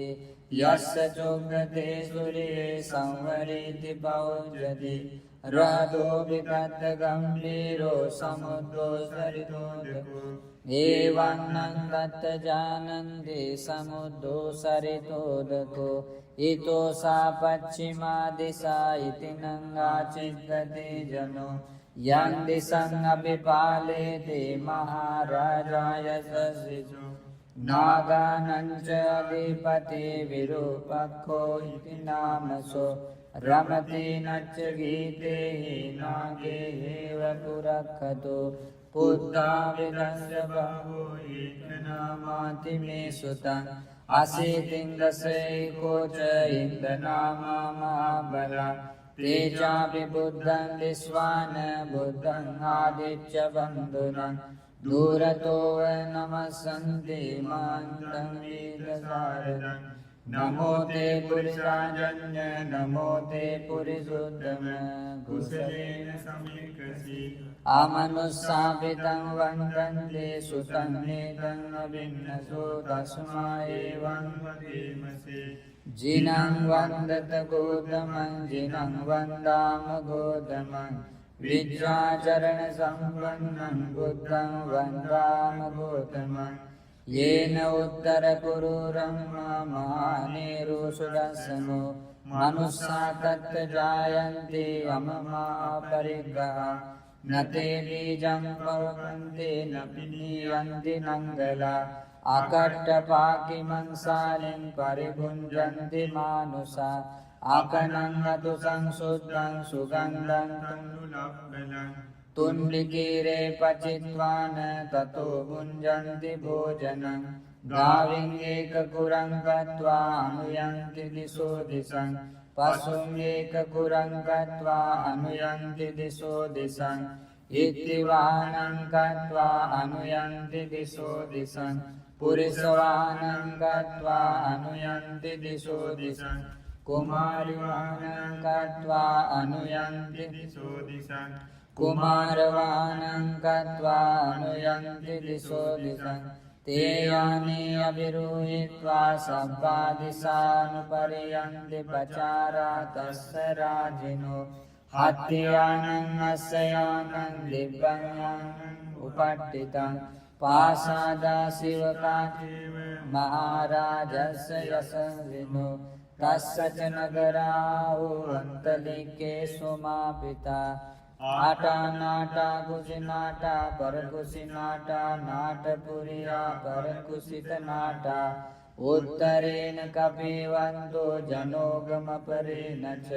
යස්ස චොග්ගතේ සූර්යේ සංවරේති පෞජ්ජති රාදෝ විකත්ත ගම්භීරෝ සමුද්දෝ සරිතෝදකෝ එවං නංගත ජානන්ති සමුද්දෝ සරිතෝදකෝ ඊතෝ සාපච්චිමා දිසා ඉතිනං ආචික්ඛති ජනෝ යං දිසං අභිපාලේති මහරජාය සස්සිසෝ නාගානං ච අධිපති විරූපක්ඛෝ ඉති නාමසෝ රමති නච්ච ගීතේහි නාගේ හේව පුරක්ඛතෝ පුත්තා විදස්ස බහෝ ඒකනාමාති මේ සුතං අසීතින් දසේකෝච ඉන්දනාමා මහබලා තේජාපි බුද්ධං දිස්වාන බුද්ධං ආදිච්ච බන්ධුනං දූරතෝව නමස්සන්ති මහන්තං වේදසාරදං නමෝතේ පුරිසාජඤ්ඤ නමෝතේ පුරිසුත්තම කුසලේන සමේකසී ආමනුස්සාපිතං වන්දන්තේ සුතං නේතං අබින්නසෝ තස්මා එවං වදේමසේ ජිනං වන්දත ගෝතමං ජිනං වන්දාම ගෝතමං විජ්ජාචරණ සම්පන්නං බුද්ධං වන්දාම ගෝතමං යේන උත්තර කුරු රම්මා මහානේරු සුදස්සනෝ මනුස්සා තත්ත ජායන්ති අමමා පරිග්ගහ නතේ බීජං පවකන්තේ නපිනියන්ති නංගලා අකට්ඨ පාකි මංසාලෙන් පරිගුංජන්ති මානුසා ආකනං අතු සංසුද්ධං සුගන්ධං තුන්නුලබ්බලං තුන්ලිකීරේ පචිත්වාන තතෝ බුංජන්ති භෝජනං ගාවින් ඒක කුරං කତ୍වා අනුයන්ති දිසෝ දිසං පසුන් ඒක කුරං කତ୍වා අනුයන්ති දිසෝ දිසං ඉත්ති වාහනං කତ୍වා අනුයන්ති දිසෝ දිසං පුරිස වාහනං කତ୍වා අනුයන්ති දිසෝ දිසං කුමාරි වාහනං කତ୍වා අනුයන්ති දිසෝ දිසං කුමාර වාහනං කତ୍වා අනුයන්ති දිසෝ දිසං තේයානේ අබිරූහිත්වා සබ්බා දිසානුපරියන්ති පචාරා තස්ස රාජිනෝ හත්ත්‍යානං අස්සයානං දිබ්බඤ්ඤං උපට්ඨිතං පාසාදා සිවකාචේව මහරජස්ස යසවිනෝ තස්සච නගරාහු අන්තලිකේ සුමාපිතා ආටානාටා කුසිනාටා පරකුසිනාටා නාටපුරියා පරකුසිත නාටා උත්තරේන කපිවන්තෝ ජනෝගමපරේනච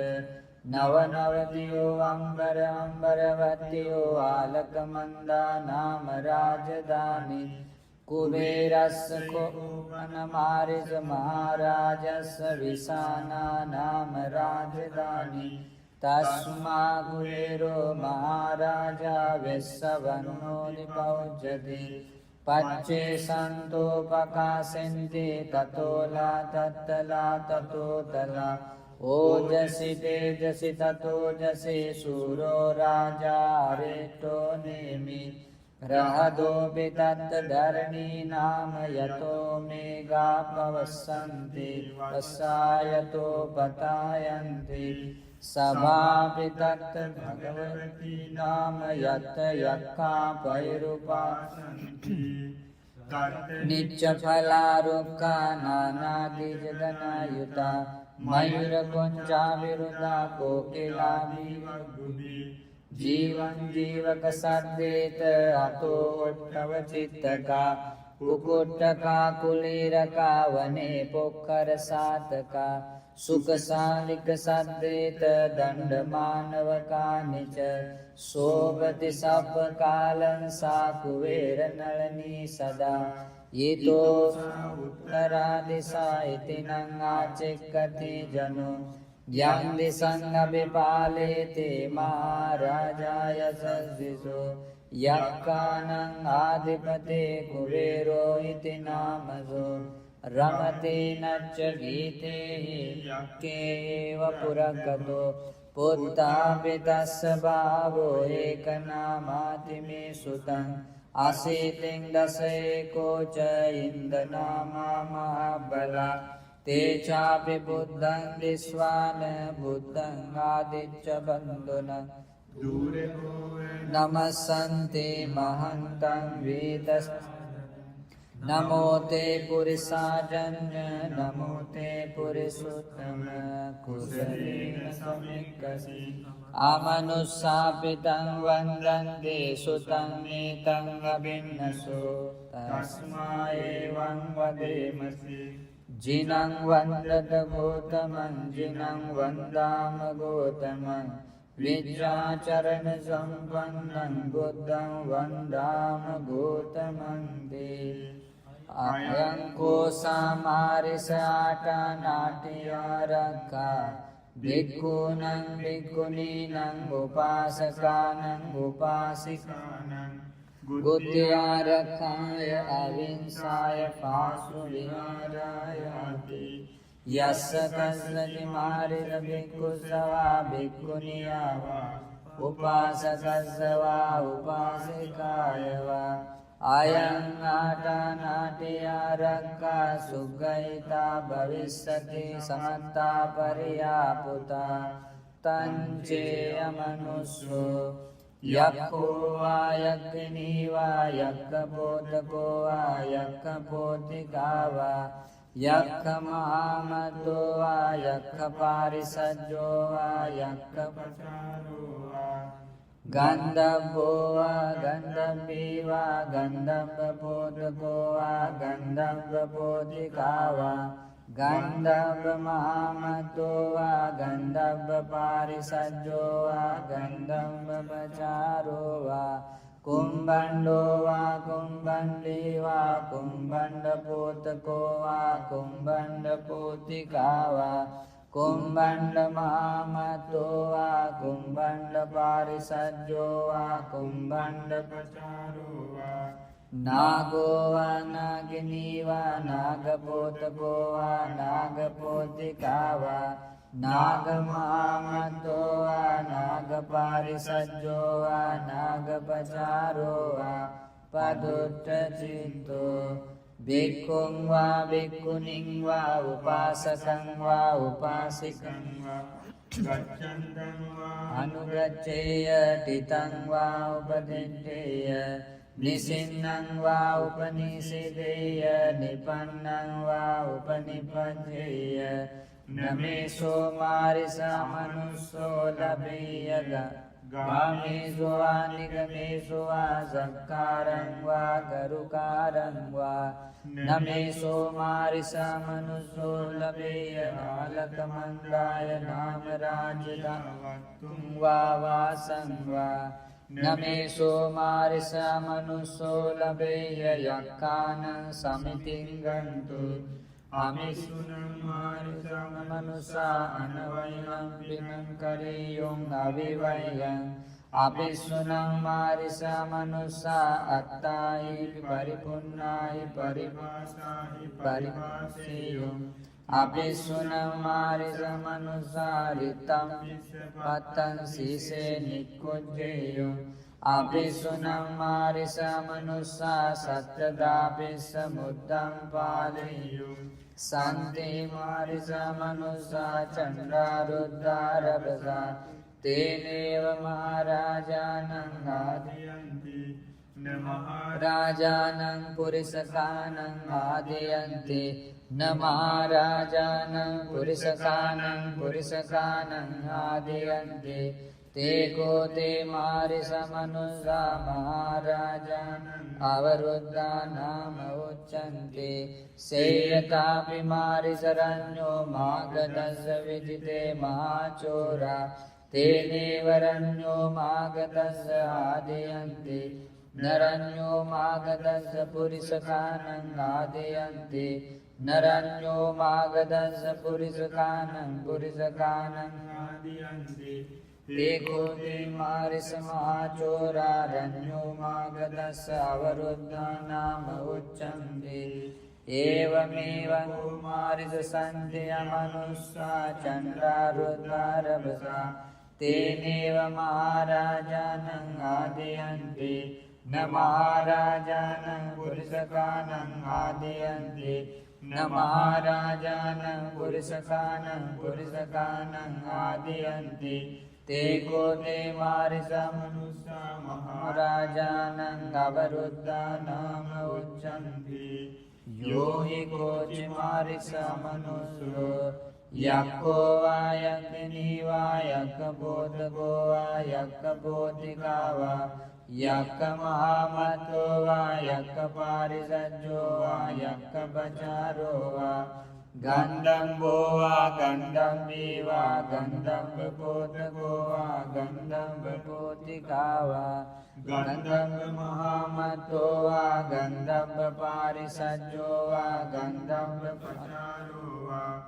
නවනවතියෝ අම්බර අම්බරවත්තියෝ ආලකමන්දා නාම රාජධානි කුබේරස්ස කොමනමාරිස මහරජස්ස විසානා නාම රාජධානි තස්මා කුබේරෝ මහරජා වෙස්සවන්නෝනි පෞජ්ජති පච්චේ සන්තෝ පකාසෙන්ති තතෝලා තත්තලා තතෝතලා ඕජසි තේජසි තතෝජසි සූරෝ රාජා අරේටෝ නේමි රහදෝපි තත්ත ධරණී නාම යතෝ මේගා පවස්සන්ති වස්සායතෝ පතායන්ති සභාපි තත්ත භගවති නාම යත යක්ඛා පෛරුපාසන්ති නිච්ච ඵලාරුක්ඛා නානාදී ජගනායුතා මයුර කොංචා විරුදා කෝකිලාදී වග්ගුදී ජීවං ජීවක සද්දේත අතෝ ඔට්ඨව චිත්තකා කුකුට්ටකා කුලීරකා වනේ පොක්කර සාතකා සුඛසාලික සද්දේත දණ්ඩ මානවකා නිච සෝපති සබ්බ කාලං සා කුවේර නලනී සදා ඊතෝ උත්තරා දිසා ඉතිනං ආචෙක්කති ජනෝ යං දිසං අබිපාලේති මහරජාය සස්සිසෝ යක්ඛානං ආදිපතේ කුවේරෝ ඉති නාමසෝ රමතේ නච්ච ගීතේහි යක්ඛේව පුරගතෝ පුත්තාපි තස්ස භාවෝ ඒකනාමාති මේ සුතං අසීතින් දසේකෝ ච ඉන්දනාමා මහබලා තේචාපි බුද්ධං දිස්වාන බුද්ධං ආදිච්ච බන්දුන නමස්සන්ති මහන්තං වේදස් නමෝතේ පුරිසාජඤ්ඤ නමෝතේ පුරිසුත්තම කුසලේන සමික්කසි ආමනුස්සාපිතං වන්දන්ති සුතං නේතං අබින්නසෝ තස්මා එවං වදේමසි ජිනං වන්දත ගෝතමං ජිනං වන්දාම ගෝතමං විජ්ජාචරණ සම්පන්නං බුද්ධං වන්දාම ගෝතමං දේ අයං කෝ සමාරිස ආටනාටියාරක්ඛා භික්ඛූනං භික්ඛුනීනං උපාසකානං උපාසිකානං ගුත්‍යාරක්ඛාය අවිංසාය පාසු විහාරායති යස්ස කස්සති මාරිර භික්ඛුසවා භික්ඛුනියාවා උපාසකස්සවා උපාසිකායවා අයං ආටනාටියාරක්ඛා සුග්ගයිතා භවිස්සති සමත්තා පරියාපුතා තංචේ අමනුස්සෝ යක්ඛෝ වා යක්ඛිනී වා යක්ඛ පෝතකෝ වා යක්ඛ පෝතිකාවා යක්ඛ මහාමතෝ වා යක්ඛ පාරිසජ්ජෝ වා යක්ඛ පචාරෝ වා ගන්ධබ්බෝ වා ගන්ධබ්බී වා ගන්ධබ්බ පෝතකෝ වා ගන්ධබ්බ පෝතිකාවා ගන්ධබ්බ මහාමතෝ වා ගන්ධබ්බ පාරිසජ්ජෝ වා ගන්ධබ්බ පචාරෝ වා කුම්බණ්ඩෝ වා කුම්බණ්ඩී වා කුම්බණ්ඩ පෝතකෝ වා කුම්බණ්ඩ පෝතිකා වා කුම්බණ්ඩ මහාමත්තෝ වා කුම්බණ්ඩ පාරිසජ්ජෝ වා කුම්බණ්ඩ පචාරෝ වා නාගෝ වා නාගිනී වා නාගපෝතකෝ වා නාගපෝතිකා වා නාගමහාමත්තෝ වා නාගපාරිසජ්ජෝ වා නාගපචාරෝ වා පදුට්ඨචිත්තෝ භික්ඛුං වා භික්ඛුණීං වා උපාසකං වා උපාසිකං වා ගච්ඡන්තං වා අනුගච්ඡේය තිතං වා උපදිත්තේය නිසින්නං වා උපනිසිතේය නිපන්නං වා උපනිපජ්ජේය නමේසෝ මාරිසා මනුස්සෝ ලබේයග ගාමේසෝ ආනිගමේසෝ ආසක්කාරං වා ගරුකාරං වා නමේසෝ මාරිසා මනුස්සෝ ලබේය නාලකමන්දාය නාම රාජ්‍යදවත්තුං වා වාසං වා නමේසෝ මාරිසා මනුස්සෝ ලබේය යක්ඛාන සමිතින් ගන්තු අමිසුනං මාරිසං මනුසා අනවයං පිනං කරේයොං අවිවයං අபிසුනං මාරිසා මනුසා අත්තායි පරිපුන්නායි පරිවාසායි පරිවාසේයොං අபிසුනං මාරිසා මනුසා රිතං පත්තං සීසේ නික්ඛොජ්ජේයොං අபிසුනං මාරිසා මනුසා සත්‍රදාපිස්ස මුද්දං පාලේයොං සන්ති මාරිසා මනුසා චණ්ඩාරුද්ධාරබසා තේනේව මහරජානං ආදයන්ති නමහරජානං පුරිසකානං ආදයන්ති නමහරජානං පුරිසකානං ආදයන්ති තේකෝ තේ මාරිසා මනුසා මහරජානං අවරුද්ධා නාම උච්චන්ති සේයතාපි මාරිසරඤ්ඤෝ මාගදස්ස විජිතේ මහාචෝරා තේනේවරඤ්ඤෝ මාගදස්ස ආදයන්ති නරඤ්ඤෝ මාගදස්ස පුරිසකානං ආදයන්ති නරඤ්ඤෝ මාගදස්ස පුරිසකානං ආදයන්ති තේකෝ තේ මාරිස මහාචෝරා රඤ්ඤෝ මාගදස්ස අවරුද්ධා නාම උච්චන්ති ඒවමේවං මාරිස සන්තිය මනුස්සා චණ්ඩාරුද්ධාරබසා තේනේව මහරජානං ආදයන්ති නමහරජානං පුරිසකානං ආදයන්ති නමහරජානං පුරිසකානං ආදයන්ති තේකෝ තේ මාරිසා මනුස්සා මහරජානං අවරුද්ධා නාම උච්චන්ති යෝහි කෝචි මාරිසා මනුස්සෝ යක්ඛෝ වා යක්ඛිනී වා යක්ඛපෝතකෝ වා යක්ඛපෝතිකා වා යක්ඛමහාමත්තෝ වා යක්ඛපාරිසජ්ජෝ වා යක්ඛපචාරෝ වා ගන්ධම්බෝ වා ගන්ධම්බී වා ගන්ධම්බපෝතකෝ වා ගන්ධම්බපෝතිකා වා ගන්ධම්බ මහාමත්තෝ වා ගන්ධම්බපාරිසජ්ජෝ වා ගන්ධම්බපචාරෝ වා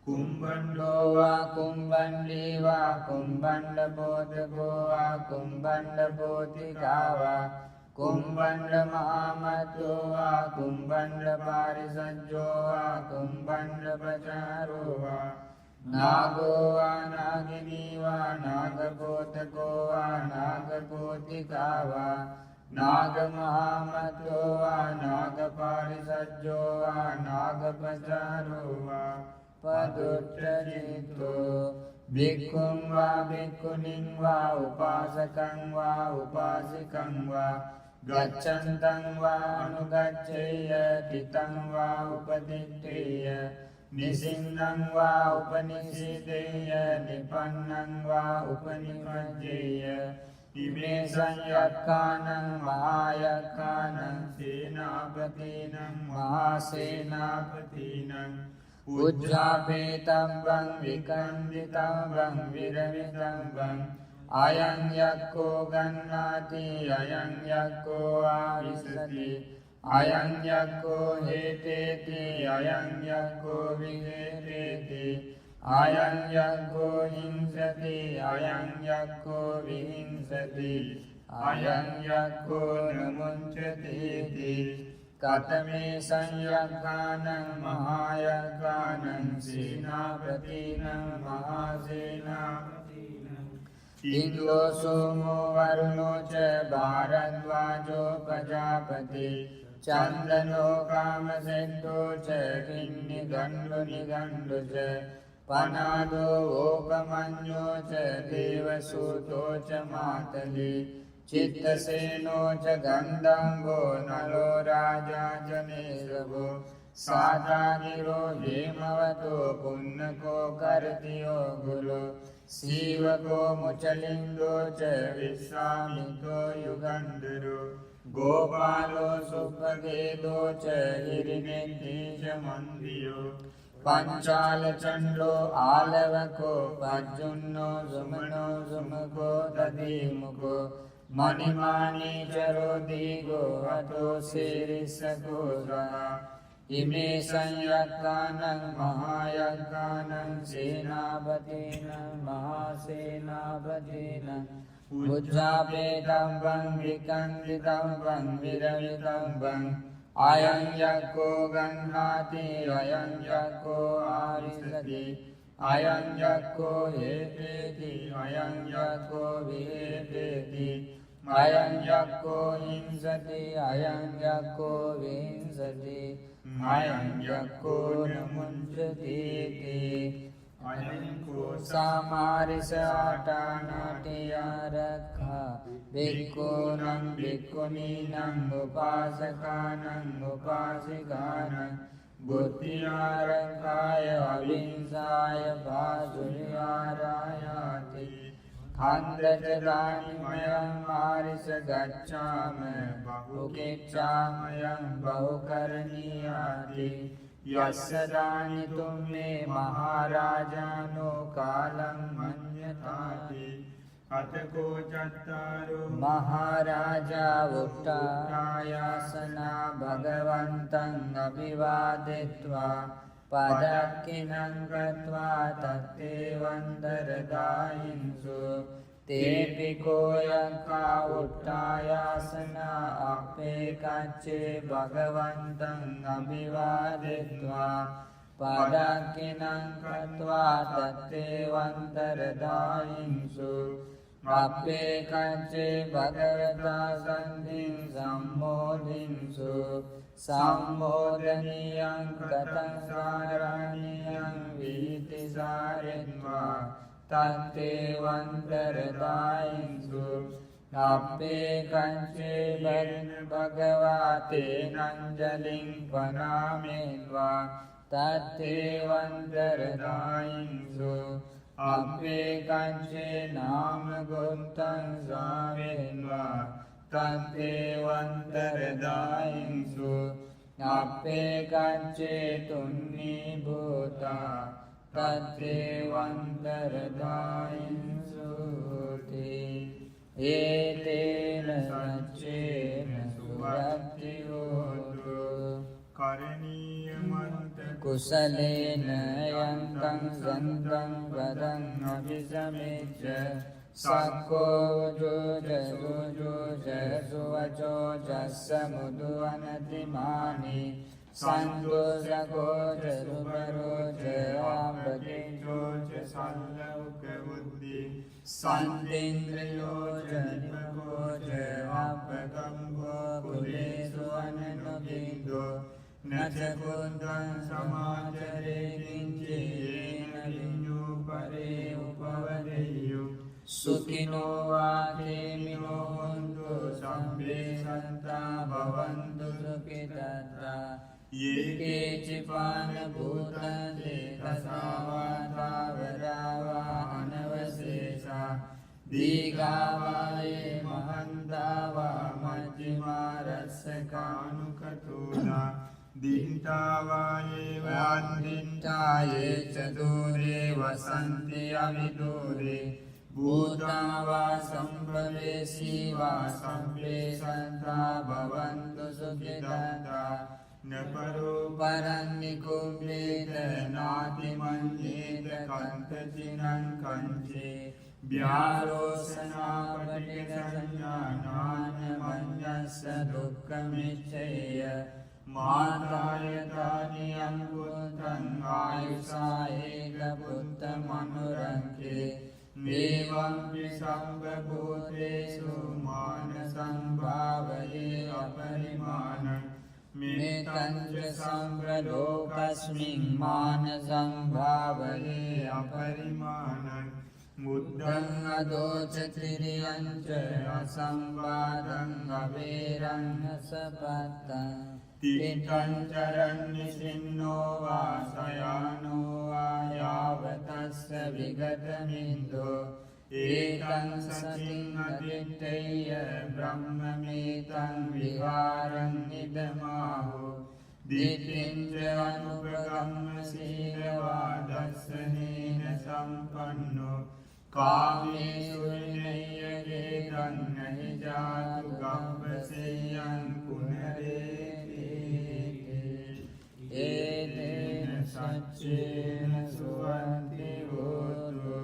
කුම්බණ්ඩෝ වා කුම්බණ්ඩී වා කුම්බණ්ඩපෝතකෝ වා කුම්බණ්ඩපෝතිකා වා කුම්බණ්ඩ මහාමත්තෝ වා කුම්බණ්ඩපාරිසජ්ජෝ වා කුම්බණ්ඩපචාරෝ වා නාගෝ වා නාගිනී වා නාගපෝතකෝ වා නාගපෝතිකා වා නාගමහාමත්තෝ වා නාගපාරිසජ්ජෝ වා නාගපචාරෝ වා පදුට්ඨචිත්තෝ භික්ඛුං වා භික්ඛුණීං වා උපාසකං වා උපාසිකං වා ගච්ඡන්තං වා අනුගච්ඡේය තිතං වා උපදිත්තේය නිසින්නං වා උපනිසිතේය නිපන්නං වා උපනිපජ්ජේය ඉමේ සංයක්ඛානං මහායක්ඛානං සේනාපතිනං මහාසේනාපතිනං උජ්ජාපේතං වං විකන්දිතං වං විරමිතං වං අයං යක්ඛෝ ගන්නාති අයං යක්ඛෝ ආවිසති අයං යක්ඛෝ හේතේති අයං යක්ඛෝ විහෙතේති අයං යක්ඛෝ හිංසති අයං යක්ඛෝ විහිංසති අයං යක්ඛෝ නමුංචති කතමේ සංයක්ඛානං මහායක්ඛානං සීනාපතිනං මහාසේනාපතිනං ඉන්ද්‍රෝ සෝමෝ වරුණෝ ච භාරද්වාජෝ ප්‍රජාපති චන්දනෝ කාමසෙට්ඨෝ ච කින්නි ගණ්ඩු නිගණ්ඩු ච පනාදෝ ඕපමඤ්ඤෝ ච දේවසූතෝ ච මාතලි චිත්තසේනෝ ච ගන්ධංගෝ නලෝ රාජා ජනේසවෝ සාදාගිරෝ හේමවතෝ පුන්නකෝ කරතියෝ ගුරු සීවකෝ මුචලින්දෝ ච විස්සාමිතෝ යුගන්ධරෝ ගෝපාලෝ සුප්පගේදෝ ච හිරිනෙද්දීශ මන්දියෝ පංචාල චණ්ඩෝ ආලවකෝ පජ්ජුන්නෝ සුමනෝ සුමකෝ දදීමුකෝ මණිමානී චරෝ දීගෝ අතෝ සීරිස්සකෝ සහා ඉමේ සංයක්ඛානං මහායක්ඛානං සේනාපතිනං මහාසේනාපතිනං උජ්ජාපේතං වං විකන්දිතං වං විරවිතං වං අයං යක්ඛෝ ගන්නාති අයං යක්ඛෝ ආවිසති අයං යක්ඛෝ හේතේති අයං යක්ඛෝ විහෙතේති අයං යක්ඛෝ හිංසති අයං යක්ඛෝ විහිංසති අයං යක්ඛෝ නමුංචති අයං කෝ සාමාරිස ආටානාටියාරක්ඛා බික්ඛූනං බික්ඛුනීනං උපාසකානං උපාසිකානං බුද්ධිආරක්ඛාය අවිංසාය භාසුරිආරායාති ඛණ්ඩචදානිමයං මාරිස ගච්ඡාම බහුකෙච්ඡාමයං බහුකරණීයාති යස්ස දානිතුම් මේ මහරජානෝ කාලං මඤ්ඤතාති අතකෝ චත්තාරෝ මහරජා උට්ඨායාසනා භගවන්තං අභිවාදෙත්වා පදක්ඛිනං කତ୍වා තත්තේ වන්දරදායින්සු තේපිකෝ යක්ඛා උට්ඨායාසනා අපේ කච්චේ භගවන්තං අභිවාදෙත්වා පදක්ඛිනං කତ୍වා තත්තේ වන්දරදායින්සු අපේ කච්චේ භගවතා සම්ධින් සම්මෝධින්සු සම්මෝධනියං කතං සාරණියං වීතිසාරෙත්වා තත්තේ වන්දරදායින්සු අපේ කංචේ භගවාතේ නංජලින් පනාමේවා තත්තේ වන්දරදායින්සු අපේ කංචේ නාම ගොත්තං සාවෙන්වා තත්තේ වන්දරදායින්සු අපේ කංචේ තුන්නී භූතා තත්තේ වන්දරදායින්සුති ඒතේන සච්චේන සුවත්ති හෝතු කරණීයමන්ත කුසලේන යන්තං සන්තං වදං අபிසමෙච්ච සක්කෝ ජෝජ සුවචෝ ජස්ස මුදු අනතිමානි සන්දෝසකෝච සුපරෝච ආපතිචෝච සල්ලෞක බුද්ධි සන්දින්ද්‍රයෝච නිපකෝච ආපකම්බෝ කුලේසු අනනුබින්දෝ නචකුන්දං සමාචරේ කිංචේන විඤ්ඤූ පරේ උපවදෙය්‍යු සුඛිනෝ වාතේමිනෝ හොන්තු සම්බේ සන්තා භවන්තු සුඛිතත්තා යේකේචි පාන භූතන්තේ තසාවාතාවරාවා අනවශේෂා දීඝාවායේ මහන්තාවා මජ්ජිමා රස්සකානුකතෝනා දින්තාවායේ වන්දින්තායේ ච දූරේ වසන්ති අවිදූරේ භූතාවා සම්භවේසී වා සම්පේ සන්තා භවන්තු සුඛිතාතා නපරෝ පරන්නිකුම්බේත නාති මඤ්ඤේත කන්තචිනං කංචේ ව්‍යාරෝසනාපටික සංඥානාන මඤ්ඤස්ස දුක්ඛමිච්ඡේය මාතායතානියං පුත්තං ආයුසා ඒක පුත්ත මනුරංකේ මේවම්පි සම්බ භූතේසු මාන සංභාවයේ අපරිමාණං මේතංච සම්ප්‍රලෝකස්මින් මාන සංභාවයේ අපරිමාණං මුද්දං අදෝචතිරියංච අසංවාදං අවේරං සපත්තං තිටං චරන්නි සින්නෝ වා සයානෝ වා යාවතස්ස විගතමින්දෝ ඒතං සතින් අදිත්තේය බ්‍රහ්මමේතං විහාරං ඉදමාහෝ දිට්ඨිංච අනුපගම්ම සීලවා දස්සනේන සම්පන්නෝ කාමේසු විනය්‍යගේ ධන්නහි ජාතු ගම්පසෙයං පුනරේති ඒතේන සච්චේන සුවන්ති හෝතු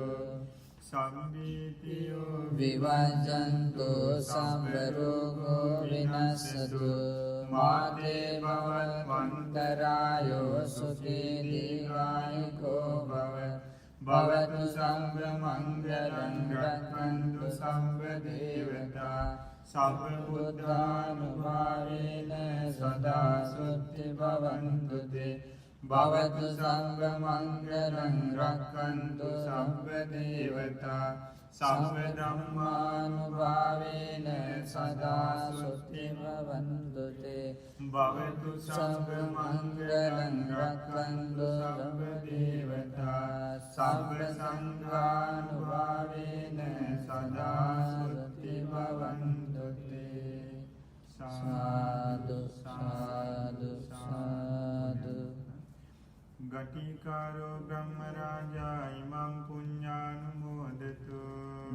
සම්බීතියෝ විවජන්තු සම්බරෝගෝ විනස්සතු මාතේ භවත්වන්තරායෝ සුඛී දීඝායුකෝ භව භවතු සම්බ මංගලං රක්ඛන්තු සම්බ දේවතා සබ්බ බුද්ධානුභාවේන සදා සුත්ති භවන්තු තේ භවතු සම්බ මංගලං රක්ඛන්තු සම්බ දේවතා සබ්බ ධම්මානුභාවේන සදා සුත්ති භවන්තු තේ භවතු සම්බ මංගලං රක්ඛන්තු සම්බ දේවතා සබ්බ සංඝානුභාවේන සදා සුත්ති භවන්තු තේ සාදු සාදු සාදු ගටිකාරෝ බ්‍රහ්මරාජා ඉමං පුඤ්ඤානුමෝදතු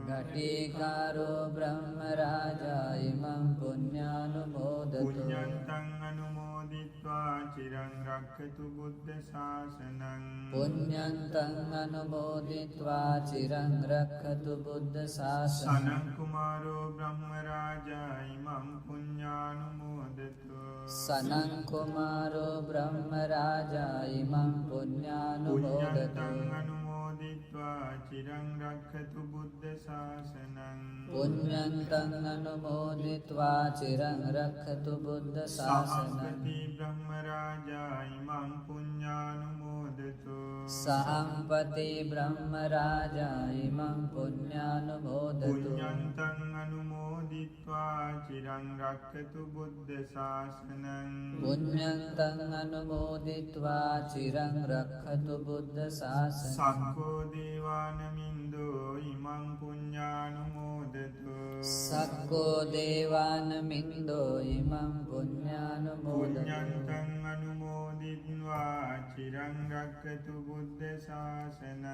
ගටිකාරෝ බ්‍රහ්මරාජා ඉමං පුඤ්ඤානුමෝදතු පුඤ්ඤන්තං අනුමෝදිත්වා චිරං රක්ඛතු බුද්ධ ශාසනං පුඤ්ඤන්තං අනුමෝදිත්වා චිරං රක්ඛතු බුද්ධ ශාසනං සනං කුමාරෝ බ්‍රහ්මරාජා ඉමං පුඤ්ඤානුමෝදතු සනං කුමාරෝ බ්‍රහ්මරාජා ඉමං පුඤ්ඤානුමෝදතු අනුමෝදිත්වා චිරං රක්ඛතු බුද්ධ ශාසනං පුඤ්ඤන්තං අනුමෝදිත්වා චිරං රක්ඛතු බුද්ධ ශාසනං සම්පති බ්‍රහ්මරාජා ඉමං පුඤ්ඤානුමෝදතු සම්පති බ්‍රහ්මරාජා ඉමං පුඤ්ඤානුමෝදතු පුඤ්ඤන්තං අනුමෝදිත්වා චිරං රක්ඛතු බුද්ධ ශාසනං පුඤ්ඤන්තං අනුමෝදිත්වා චිරං රක්ඛතු බුද්ධ ශාසනං සක්ඛෝ දේවානමින්දෝ ඉමං පුඤ්ඤානුමෝදතු සක්ඛෝ දේවානමින්දෝ ඉමං පුඤ්ඤානුමෝදතු පුඤ්ඤන්තං අනුමෝදිත්වා චිරං රක්ඛතු බුද්ධ ශාසනං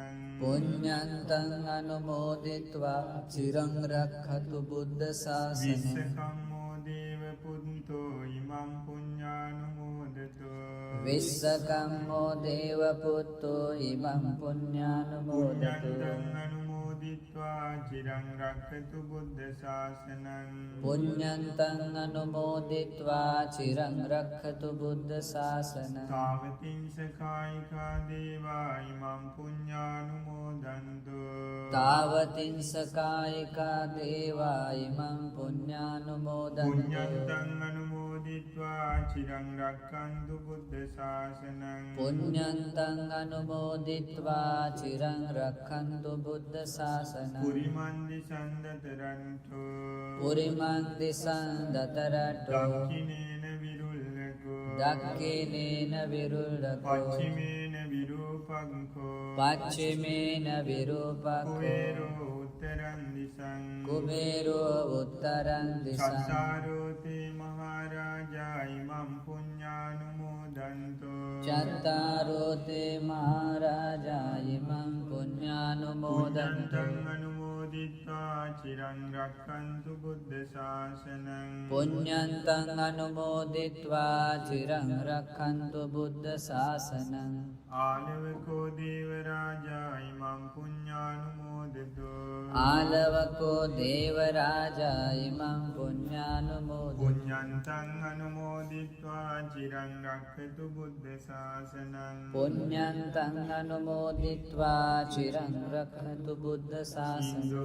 පුඤ්ඤන්තං අනුමෝදිත්වා චිරං රක්ඛතු බුද්ධ ශාසනං විස්සකම්මෝ දේව පුන්තෝ ඉමං පුඤ්ඤානුමෝදතු විස්සකම්මෝ දේව පුත්තෝ ඉමං පුඤ්ඤානුමෝදතු අනුමෝදිත්වා චිරං රක්ඛතු බුද්ධ ශාසනං පුඤ්ඤන්තං අනුමෝදිත්වා චිරං රක්ඛතු බුද්ධ ශාසනං තාවතිංස කායිකා දේවා ඉමං පුඤ්ඤානුමෝදන්තු තාවතිංස කායිකා දේවා ඉමං පුඤ්ඤානුමෝදන්තු පුඤ්ඤන්තං අනුමෝදිත්වා චිරං රක්ඛන්තු බුද්ධ ශාසනං පුඤ්ඤන්තං අනුමෝදිත්වා චිරං රක්ඛන්තු බුද්ධ ශාසනං පුරිමන්දි සම්දතරන්තු පුරිමන්දි සම්දතරට්ඨෝ දක්ඛිනේන විරුල්ලකෝ දක්ඛිනේන විරුල්ලකෝ පච්චිමේන විරූපංකෝ පච්චිමේන විරූපංකෝ කුබේරෝ උත්තරං දිසං කුබේරෝ උත්තරං දිසං චත්තාරෝති මහරජා ඉමං පුඤ්ඤානුමෝදන්තු චත්තාරෝති මහරජා ඉමං පුඤ්ඤානුමෝදන්තු අනුමෝදිත්වා චිරං රක්ඛන්තු බුද්ධ ශාසනං පුඤ්ඤන්තං අනුමෝදිත්වා චිරං රක්ඛන්තු බුද්ධ ශාසනං ආලවකෝ දේව රාජා ඉමං පුඤ්ඤානුමෝදතු ආලවකෝ දේව රාජා ඉමං පුඤ්ඤානුමෝදතු පුඤ්ඤන්තං අනුමෝදිත්වා චිරං රක්ඛතු බුද්ධ ශාසනං පුඤ්ඤන්තං අනුමෝදිත්වා චිරං රක්ඛතු බුද්ධ ශාසනං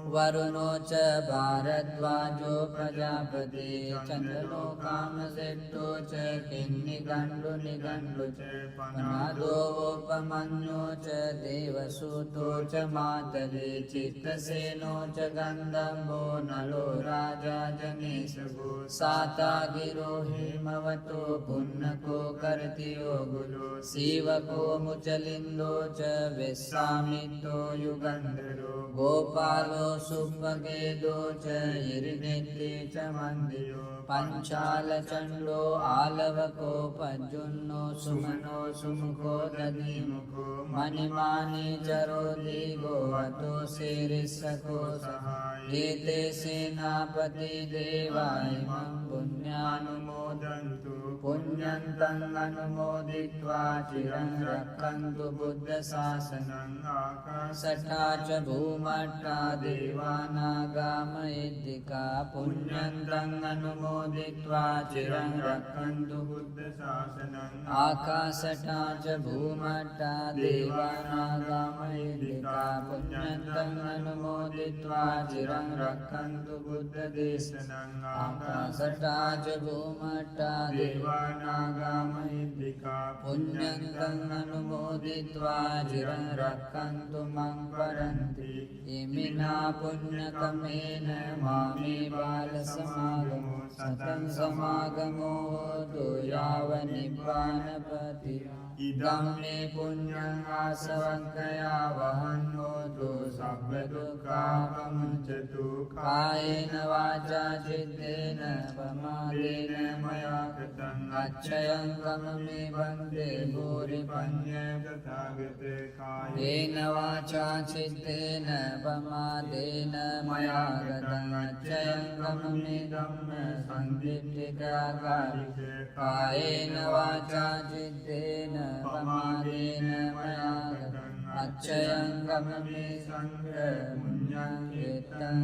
වරුණෝ ච භාරද්වාජෝ ප්‍රජාපති චන්දනෝ කාමසෙට්ටෝ ච කින්නිගණ්ඩු නිගණ්ඩු ච පනාදෝ උපමඤ්ඤෝ ච දේවසූතෝ ච මාතලේ චිත්තසේනෝ ච ගන්ධම්බෝ නලෝ රාජා ජනේශගෝ සාතා ගිරෝ හේමවතෝ පුන්නකෝ කරතියෝ ගුලෝ සීවකෝ මුචලින්දෝ ච වෙස්සාමිත්තෝ යුගන්ධරෝ ගෝපාලෝ සුම්මගේදෝ ච ඉරිනෙත්තේ ච මන්දියෝ පංචාල චණ්ඩෝ ආලවකෝ පජ්ජුන්නෝ සුමනෝ සුමුඛෝ දදීමුඛෝ මණිමානී චරෝ දීගෝ අතෝ සේරිස්සකෝ සහාය ඒතේ සේනාපති දේවාය මං පුඤ්ඤානුමෝදන්තු පුඤ්ඤන්තං අනුමෝදිත්වා චිරං රක්ඛන්තු බුද්ධ ශාසනං ආකාශට්ටා ච භූමට්ටා දේවානාගා මහිද්దికා පුඤ්ඤන්තං අනුමෝදිත්වා චිරං රක්ඛන්තු බුද්ධ ශාසනං ආකාශට්ටා ච භූමට්ටා දේවානාගා මහිද්దికා පුඤ්ඤන්තං අනුමෝදිත්වා චිරං රක්ඛන්තු බුද්ධ දේශනං ආකාශට්ටා ච භූමට්ටා දේවානාගා මහිද්దికා පුඤ්ඤන්තං අනුමෝදිත්වා චිරං රක්ඛන්තු මං පරන්ති ඉමිනා පුඤ්ඤ කමේන මාමේ බාල සමාගමෝ සතං සමාගමෝ හෝතු යාව නිබ්බානපති ඉදම් මේ පුඤ්ඤං ආසවක්ඛයා වහං හෝතු සබ්බ දුක්ඛා පමුච්ඡතු කායේන වාචා චිත්තේන පමාදේන මයා කතං අච්ඡයං කමමේ වන්දේ භූරි පඤ්ඤ තථාගතේ කායේන වාචා චිත්තේන පමාදේන මයා කතං අච්ඡයං කමමේ ධම්ම සංදිට්ඨිකාකාරික කායේන වාචා චිත්තේන පමාදේන මයා කතං අච්ඡයං කමමේ සංඝ පුඤ්ඤං චිත්තං